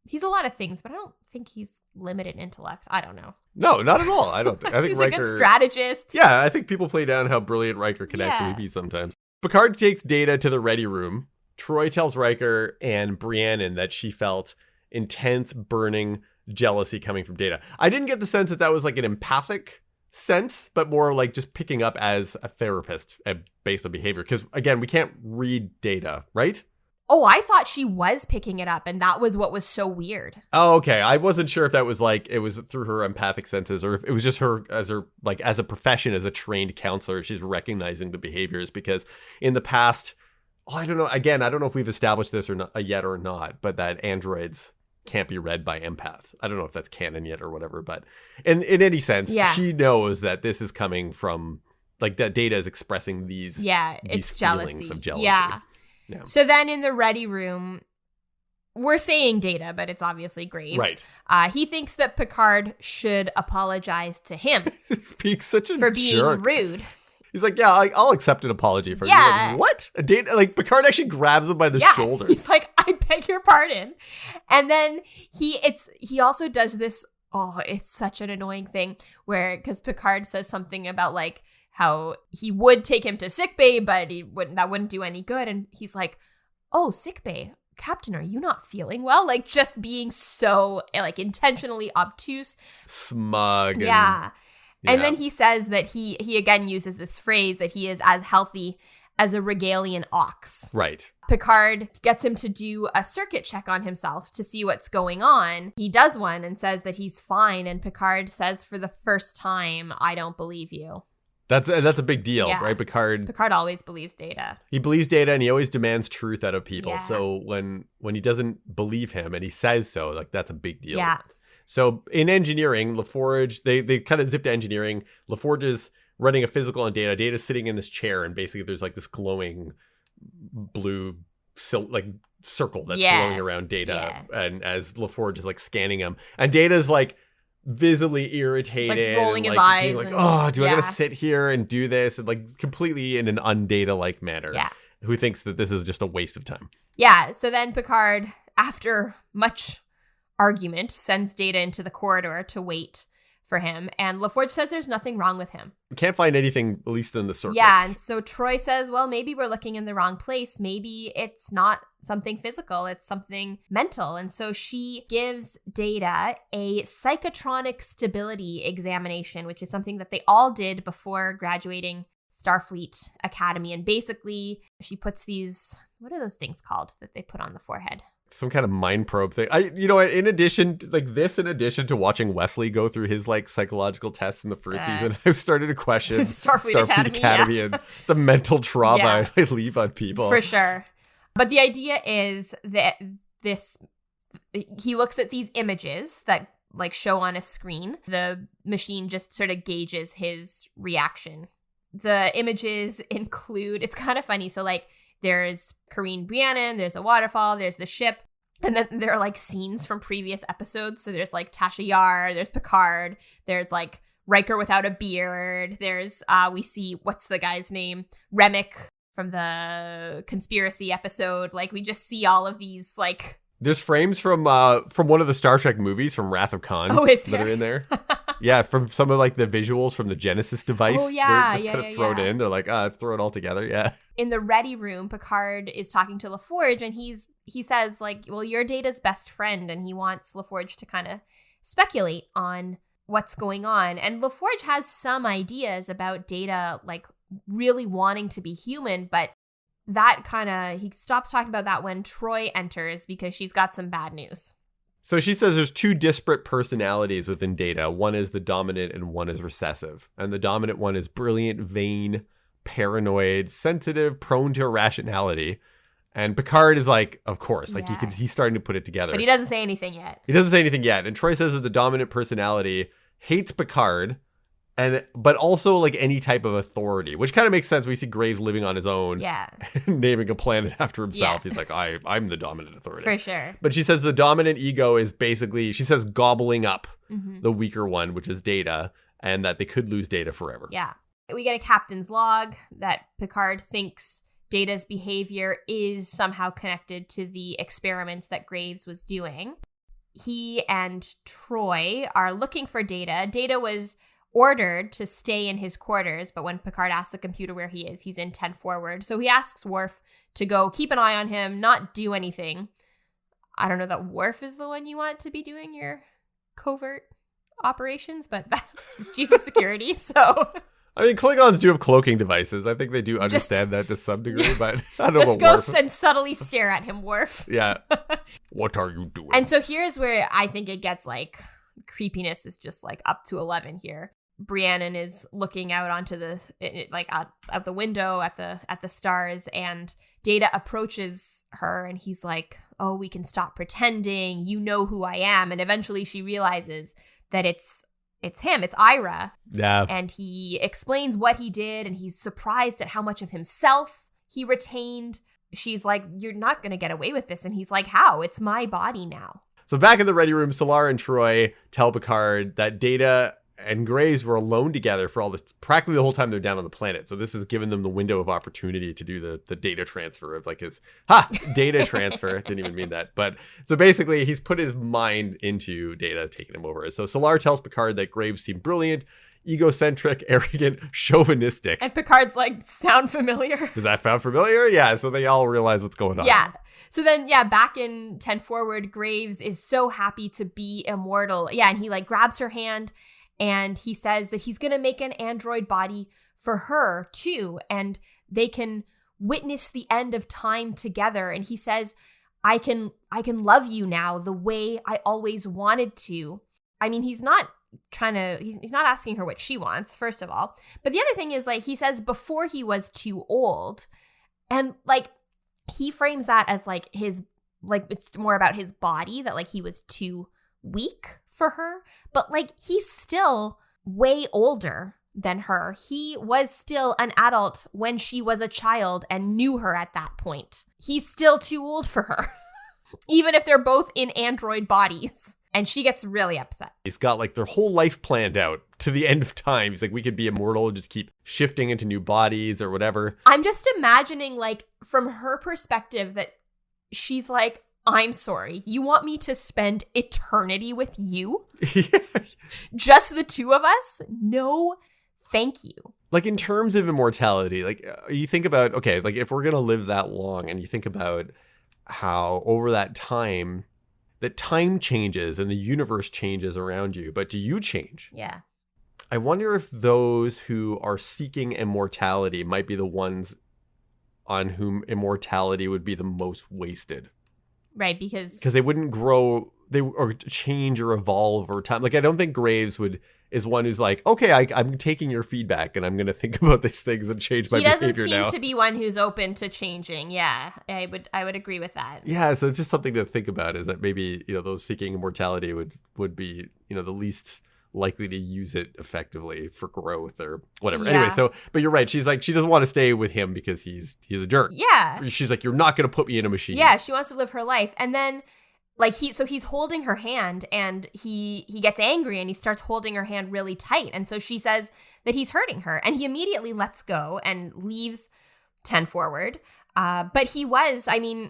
he's a lot of things, but I don't think he's limited intellect. I don't know. No, not at all. I don't think. I think he's Riker, a good strategist. Yeah, I think people play down how brilliant Riker can actually be sometimes. Picard takes Data to the ready room. Troy tells Riker and Briannon that she felt intense, burning jealousy coming from Data. I didn't get the sense that was like an empathic sense, but more like just picking up as a therapist based on behavior. Because again, we can't read Data, right? Oh, I thought she was picking it up, and that was what was so weird. Oh, okay. I wasn't sure if that was like it was through her empathic senses or if it was just her as a profession, as a trained counselor, she's recognizing the behaviors. Because in the past, I don't know. Again, I don't know if we've established this or not yet or not, but that androids can't be read by empaths. I don't know if that's canon yet or whatever, but in any sense, she knows that this is coming from like that Data is expressing these it's feelings jealousy. of jealousy. Yeah. Yeah. So then in the ready room, we're saying Data, but it's obviously Graves. Right. He thinks that Picard should apologize to him Being such a for being jerk. rude. He's like, yeah, I'll accept an apology for you. Yeah. Like, what? Data, like Picard actually grabs him by the shoulder. He's like, I beg your pardon. And then he also does this, it's such an annoying thing where, because Picard says something about like how he would take him to sickbay, but that wouldn't do any good. And he's like, oh, sickbay. Captain, are you not feeling well? Like just being so like intentionally obtuse. Smug. Yeah. And then he says that he again uses this phrase that he is as healthy as a regalian ox. Right. Picard gets him to do a circuit check on himself to see what's going on. He does one and says that he's fine. And Picard says for the first time, I don't believe you. That's a big deal, right? Picard always believes Data. He believes Data and he always demands truth out of people. Yeah. So when he doesn't believe him and he says so, like that's a big deal. Yeah. So in engineering, LaForge, they kind of zip to engineering. LaForge is running a physical on Data. Data's sitting in this chair, and basically there's like this glowing blue like circle that's glowing around Data. And as LaForge is like scanning him, and Data's like visibly irritated, like rolling and, his eyes, being like, do I gotta sit here and do this? And like completely in an un-Data-like manner. Yeah. Who thinks that this is just a waste of time. Yeah. So then Picard, after much argument, sends Data into the corridor to wait for him, and LaForge says there's nothing wrong with him. We can't find anything, at least in the circuits. Yeah, and so Troy says, well, maybe we're looking in the wrong place. Maybe it's not something physical, it's something mental. And so she gives Data a psychotronic stability examination, which is something that they all did before graduating Starfleet Academy. And basically, she puts these, what are those things called that they put on the forehead? Some kind of mind probe thing. In addition to watching Wesley go through his like psychological tests in the first season, I've started to question Starfleet Academy and the mental trauma I leave on people. For sure. But the idea is that he looks at these images that like show on a screen. The machine just sort of gauges his reaction. The images include, it's kind of funny. So like, there's Karine Briannon, there's a waterfall, there's the ship, and then there are like scenes from previous episodes. So there's like Tasha Yar, there's Picard, there's like Riker without a beard, there's we see, what's the guy's name? Remick from the conspiracy episode. Like we just see all of these like There's frames from one of the Star Trek movies from Wrath of Khan that are in there. Yeah, from some of like the visuals from the Genesis device. Oh, yeah. They're just kind of thrown in. They're like, throw it all together. Yeah. In the ready room, Picard is talking to LaForge, and he says, like, well, you're Data's best friend, and he wants LaForge to kind of speculate on what's going on. And LaForge has some ideas about Data, like, really wanting to be human, but that he stops talking about that when Troy enters because she's got some bad news. So she says there's two disparate personalities within Data. One is the dominant and one is recessive. And the dominant one is brilliant, vain, paranoid, sensitive, prone to irrationality. And Picard is like, of course, like he's starting to put it together. But he doesn't say anything yet. And Troy says that the dominant personality hates Picard, but also like any type of authority, which kind of makes sense. We see Graves living on his own, naming a planet after himself. He's like, I'm the dominant authority. For sure. But she says the dominant ego is basically, she says, gobbling up the weaker one, which is Data, and that they could lose Data forever. Yeah. We get a captain's log that Picard thinks Data's behavior is somehow connected to the experiments that Graves was doing. He and Troy are looking for Data. Data was ordered to stay in his quarters, but when Picard asks the computer where he is, he's in 10 forward. So he asks Worf to go keep an eye on him, not do anything. I don't know that Worf is the one you want to be doing your covert operations, but that's chief of security, so... I mean, Klingons do have cloaking devices. I think they do understand that to some degree, but I don't know just about go and subtly stare at him, Worf. Yeah. What are you doing? And so here's where I think it gets like creepiness is just like up to 11 here. Brianna is looking out onto out the window at the stars, and Data approaches her, and he's like, "Oh, we can stop pretending. You know who I am." And eventually she realizes that it's him, it's Ira. Yeah. And he explains what he did, and he's surprised at how much of himself he retained. She's like, "You're not going to get away with this." And he's like, "How? It's my body now." So back in the ready room, Solar and Troy tell Picard that Data and Graves were alone together for practically the whole time they're down on the planet. So this has given them the window of opportunity to do the data transfer of like data transfer. Didn't even mean that. But so basically he's put his mind into Data, taking him over. So Solar tells Picard that Graves seemed brilliant, egocentric, arrogant, chauvinistic. And Picard's like, sound familiar? Does that sound familiar? Yeah. So they all realize what's going on. Yeah. So then, back in 10 forward, Graves is so happy to be immortal. Yeah. And he like grabs her hand, and he says that he's going to make an android body for her too. And they can witness the end of time together. And he says, I can love you now the way I always wanted to. I mean, he's not asking her what she wants, first of all. But the other thing is, like, he says before he was too old. And like, he frames that as like his, like, it's more about his body, that like he was too weak for her, but like he's still way older than her. He was still an adult when she was a child and knew her at that point. He's still too old for her, even if they're both in android bodies. And she gets really upset. He's got like their whole life planned out to the end of time. He's like, we could be immortal and just keep shifting into new bodies or whatever. I'm just imagining, like, from her perspective, that she's like, I'm sorry, you want me to spend eternity with you? Just the two of us? No, thank you. Like, in terms of immortality, like, you think about, okay, like, if we're going to live that long, and you think about how over that time changes and the universe changes around you, but do you change? Yeah. I wonder if those who are seeking immortality might be the ones on whom immortality would be the most wasted. Right, because they wouldn't grow, or change or evolve over time. Like, I don't think Graves is one who's like, okay, I'm taking your feedback and I'm going to think about these things and change my behavior now. He doesn't seem to be one who's open to changing. Yeah, I would agree with that. Yeah, so it's just something to think about, is that maybe, those seeking immortality would be, the least likely to use it effectively for growth or whatever. Yeah. Anyway, but you're right. She's like, she doesn't want to stay with him because he's a jerk. Yeah. She's like, you're not going to put me in a machine. Yeah, she wants to live her life. And then, like, he's holding her hand, and he gets angry, and he starts holding her hand really tight. And so she says that he's hurting her, and he immediately lets go and leaves 10 forward. But he was, I mean,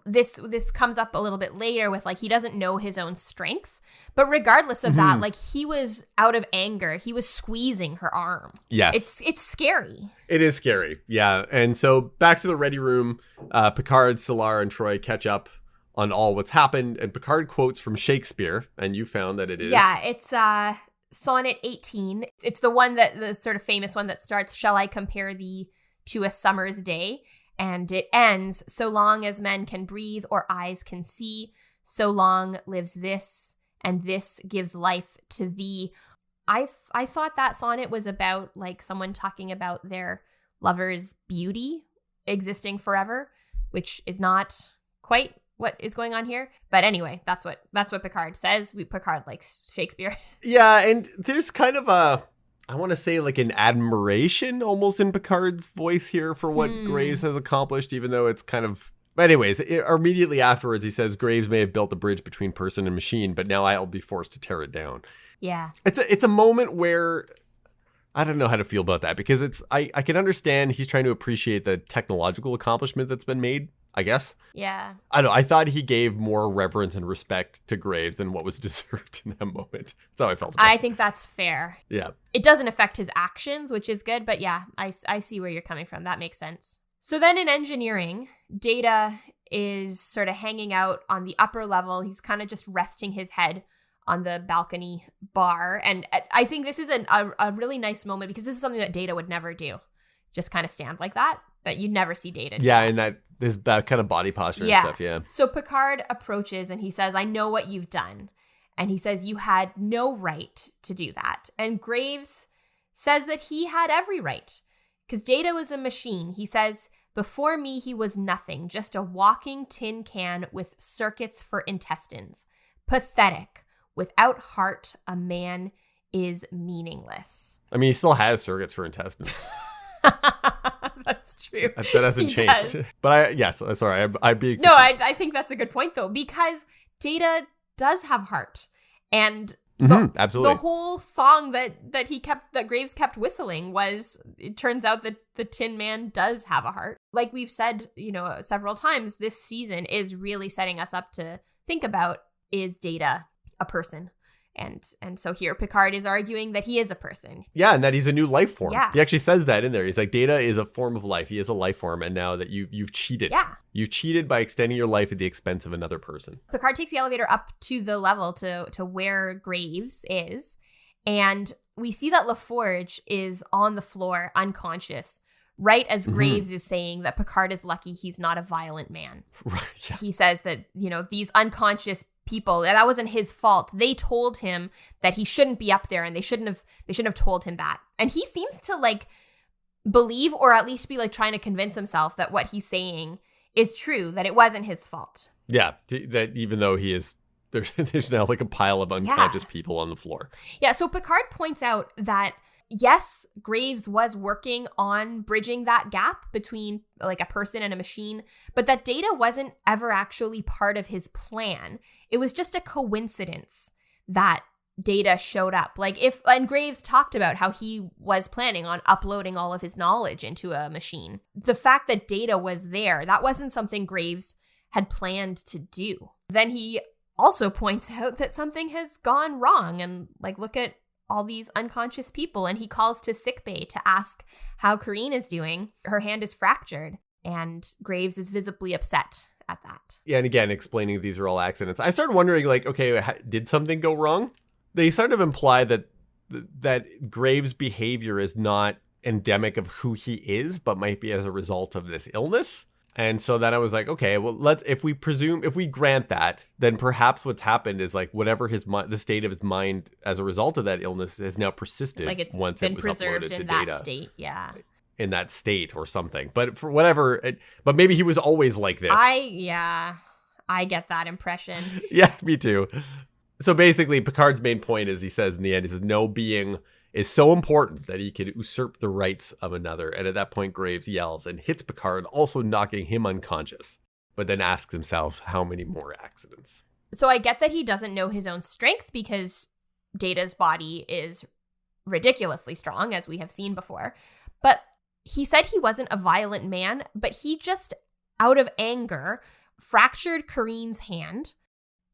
this comes up a little bit later with like he doesn't know his own strength, but regardless of that, like he was out of anger, he was squeezing her arm. Yes, it's scary. It is scary, yeah. And so back to the ready room, Picard, Solar, and Troy catch up on all what's happened, and Picard quotes from Shakespeare, and you found that it is it's Sonnet 18. It's the one that the sort of famous one that starts, "Shall I compare thee to a summer's day?" And it ends, "So long as men can breathe or eyes can see, so long lives this, and this gives life to thee." I thought that sonnet was about like someone talking about their lover's beauty existing forever, which is not quite what is going on here. But anyway, that's what Picard says. Picard likes Shakespeare. Yeah, and there's kind of I want to say like an admiration almost in Picard's voice here for what Graves has accomplished, even though it's kind of... Anyways, immediately afterwards, he says, "Graves may have built a bridge between person and machine, but now I'll be forced to tear it down." Yeah. It's a moment where I don't know how to feel about that, because I can understand he's trying to appreciate the technological accomplishment that's been made, I guess. Yeah. I don't know. I thought he gave more reverence and respect to Graves than what was deserved in that moment. That's how I felt about it. I think that's fair. Yeah. It doesn't affect his actions, which is good. But yeah, I see where you're coming from. That makes sense. So then in engineering, Data is sort of hanging out on the upper level. He's kind of just resting his head on the balcony bar. And I think this is a really nice moment, because this is something that Data would never do. Just kind of stand like that. But you'd never see Data do that. And this kind of body posture and stuff, yeah. So Picard approaches and he says, "I know what you've done." And he says, "You had no right to do that." And Graves says that he had every right, because Data was a machine. He says, "Before me, he was nothing, just a walking tin can with circuits for intestines. Pathetic. Without heart, a man is meaningless." I mean, he still has circuits for intestines. That's true. That hasn't changed. Does. But I'd be... No, I think that's a good point, though, because Data does have heart. And absolutely. The whole song that Graves kept whistling was, it turns out that the Tin Man does have a heart. Like we've said, several times, this season is really setting us up to think about, is Data a person? And so here Picard is arguing that he is a person. Yeah, and that he's a new life form. Yeah. He actually says that in there. He's like, Data is a form of life. He is a life form, and now that you've cheated. Yeah. You've cheated by extending your life at the expense of another person. Picard takes the elevator up to the level to where Graves is, and we see that LaForge is on the floor, unconscious, right as Graves is saying that Picard is lucky he's not a violent man. Right, yeah. He says that, these unconscious people, that wasn't his fault. They told him that he shouldn't be up there, and they shouldn't have told him that. And he seems to like believe, or at least be like trying to convince himself that what he's saying is true, that it wasn't his fault. Yeah, that even though he is, there's now like a pile of unconscious people on the floor. Yeah, so Picard points out that yes, Graves was working on bridging that gap between like a person and a machine, but that Data wasn't ever actually part of his plan. It was just a coincidence that Data showed up. And Graves talked about how he was planning on uploading all of his knowledge into a machine. The fact that Data was there, that wasn't something Graves had planned to do. Then he also points out that something has gone wrong, and like, look at all these unconscious people, and he calls to sickbay to ask how Karine is doing. Her hand is fractured, and Graves is visibly upset at that. Yeah, and again, explaining these are all accidents. I started wondering, like, okay, did something go wrong? They sort of imply that Graves' behavior is not endemic of who he is, but might be as a result of this illness. And so then I was like, okay, well, if we grant that, then perhaps what's happened is like whatever the state of his mind as a result of that illness has now persisted. Like it's once been it was preserved uploaded to in Data. that state, yeah. In that state or something. But for whatever, but maybe he was always like this. I get that impression. Yeah, me too. So basically, Picard's main point is, he says in the end, he says, no being is so important that he could usurp the rights of another. And at that point, Graves yells and hits Picard, also knocking him unconscious, but then asks himself, how many more accidents? So I get that he doesn't know his own strength, because Data's body is ridiculously strong, as we have seen before. But he said he wasn't a violent man, but he just, out of anger, fractured Kareen's hand,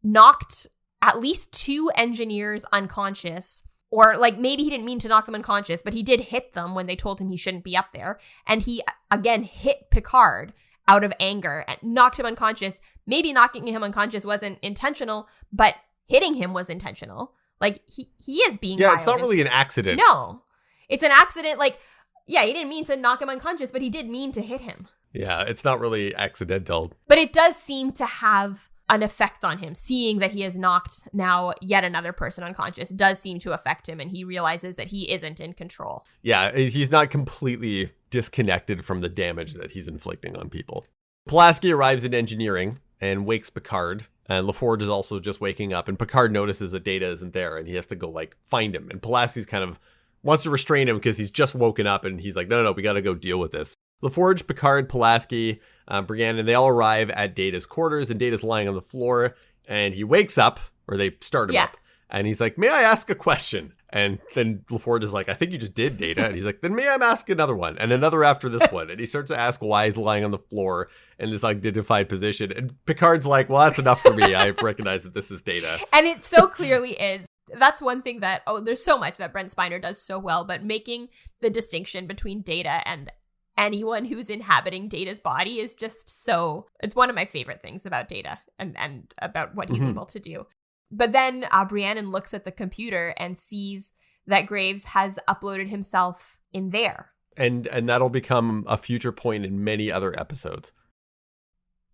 knocked at least 2 engineers unconscious, or like maybe he didn't mean to knock them unconscious, but he did hit them when they told him he shouldn't be up there. And he, again, hit Picard out of anger and knocked him unconscious. Maybe knocking him unconscious wasn't intentional, but hitting him was intentional. Like, he is being violent. It's not really an accident. No. It's an accident. Like, yeah, he didn't mean to knock him unconscious, but he did mean to hit him. Yeah, it's not really accidental. But it does seem to have an effect on him. Seeing that he has knocked now yet another person unconscious does seem to affect him, and he realizes that he isn't in control. Yeah, he's not completely disconnected from the damage that he's inflicting on people. Pulaski arrives in engineering and wakes Picard, and LaForge is also just waking up, and Picard notices that Data isn't there, and he has to go, like, find him. And Pulaski's kind of wants to restrain him because he's just woken up, and he's like, no, we gotta go deal with this. LaForge, Picard, Pulaski, Brienne, and they all arrive at Data's quarters, and Data's lying on the floor, and he wakes up, or they start him up, and he's like, may I ask a question? And then LaForge is like, I think you just did, Data. And he's like, then may I ask another one? And another after this one. And he starts to ask why he's lying on the floor in this like dignified position. And Picard's like, well, that's enough for me. I recognize that this is Data. And it so clearly is. That's one thing that, there's so much that Brent Spiner does so well, but making the distinction between Data and anyone who's inhabiting Data's body is just so, it's one of my favorite things about Data and about what he's able to do. But then Briannon looks at the computer and sees that Graves has uploaded himself in there. And that'll become a future point in many other episodes.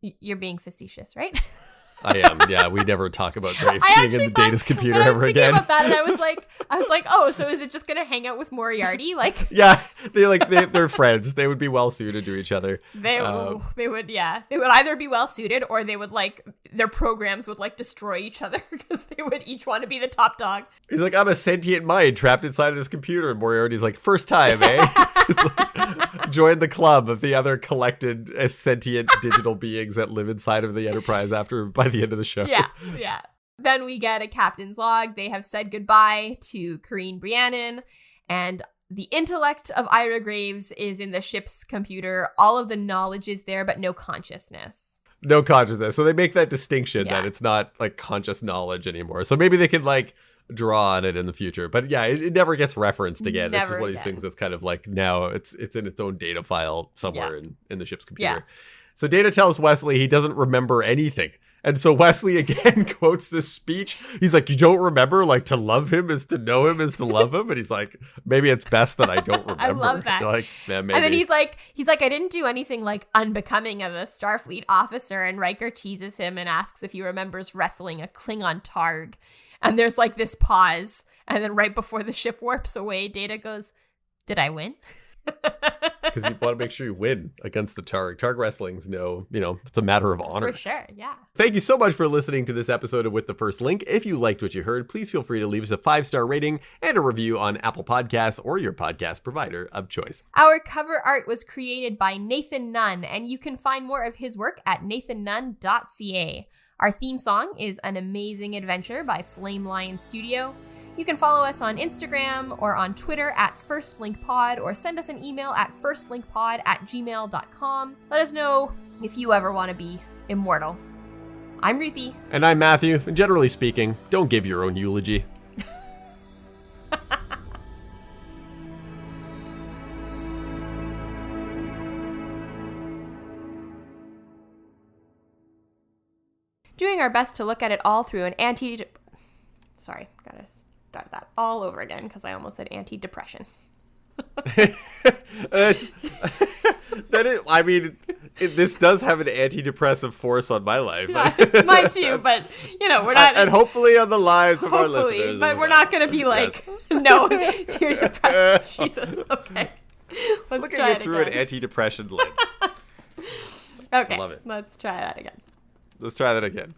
You're being facetious, right? I am. Yeah, we never talk about Graves being in the Data's computer ever again. About that, and I was like, oh, so is it just gonna hang out with Moriarty? Like, yeah, they're friends. They would be well suited to each other. They would either be well suited, or they would like their programs would like destroy each other because they would each want to be the top dog. He's like, I'm a sentient mind trapped inside of this computer, and Moriarty's like, first time, eh? Like, join the club of the other collected sentient digital beings that live inside of the Enterprise by the end of the show. Yeah. Then we get a captain's log. They have said goodbye to Kareen Briannon, and the intellect of Ira Graves is in the ship's computer. All of the knowledge is there, but no consciousness. No consciousness. So they make that distinction that it's not like conscious knowledge anymore. So maybe they can like draw on it in the future. But yeah, it never gets referenced again. This is one of these things that's kind of like now it's in its own data file somewhere in the ship's computer. Yeah. So Data tells Wesley he doesn't remember anything. And so Wesley again quotes this speech. He's like, you don't remember? Like, to love him is to know him is to love him. And he's like, maybe it's best that I don't remember. I love that. Like, yeah, maybe. And then he's like, I didn't do anything like unbecoming of a Starfleet officer. And Riker teases him and asks if he remembers wrestling a Klingon Targ. And there's like this pause. And then right before the ship warps away, Data goes, did I win? Because you want to make sure you win against the Targ. Targ wrestling's it's a matter of honor. For sure, yeah. Thank you so much for listening to this episode of With the First Link. If you liked what you heard, please feel free to leave us a 5-star rating and a review on Apple Podcasts or your podcast provider of choice. Our cover art was created by Nathan Nunn, and you can find more of his work at nathannunn.ca. Our theme song is An Amazing Adventure by Flame Lion Studio. You can follow us on Instagram or on Twitter at FirstLinkPod, or send us an email at firstlinkpod@gmail.com. Let us know if you ever want to be immortal. I'm Ruthie. And I'm Matthew. And generally speaking, don't give your own eulogy. Doing our best to look at it all through an Sorry, gotta start that all over again because I almost said anti-depression. This does have an antidepressive force on my life. Yeah, mine too, but we're not. And hopefully on the lives of our listeners. But we're not going to be like, no, if you're depressed. Jesus, okay. Look at you through an anti-depression lens. Okay, I love it. Let's try that again. Let's try that again.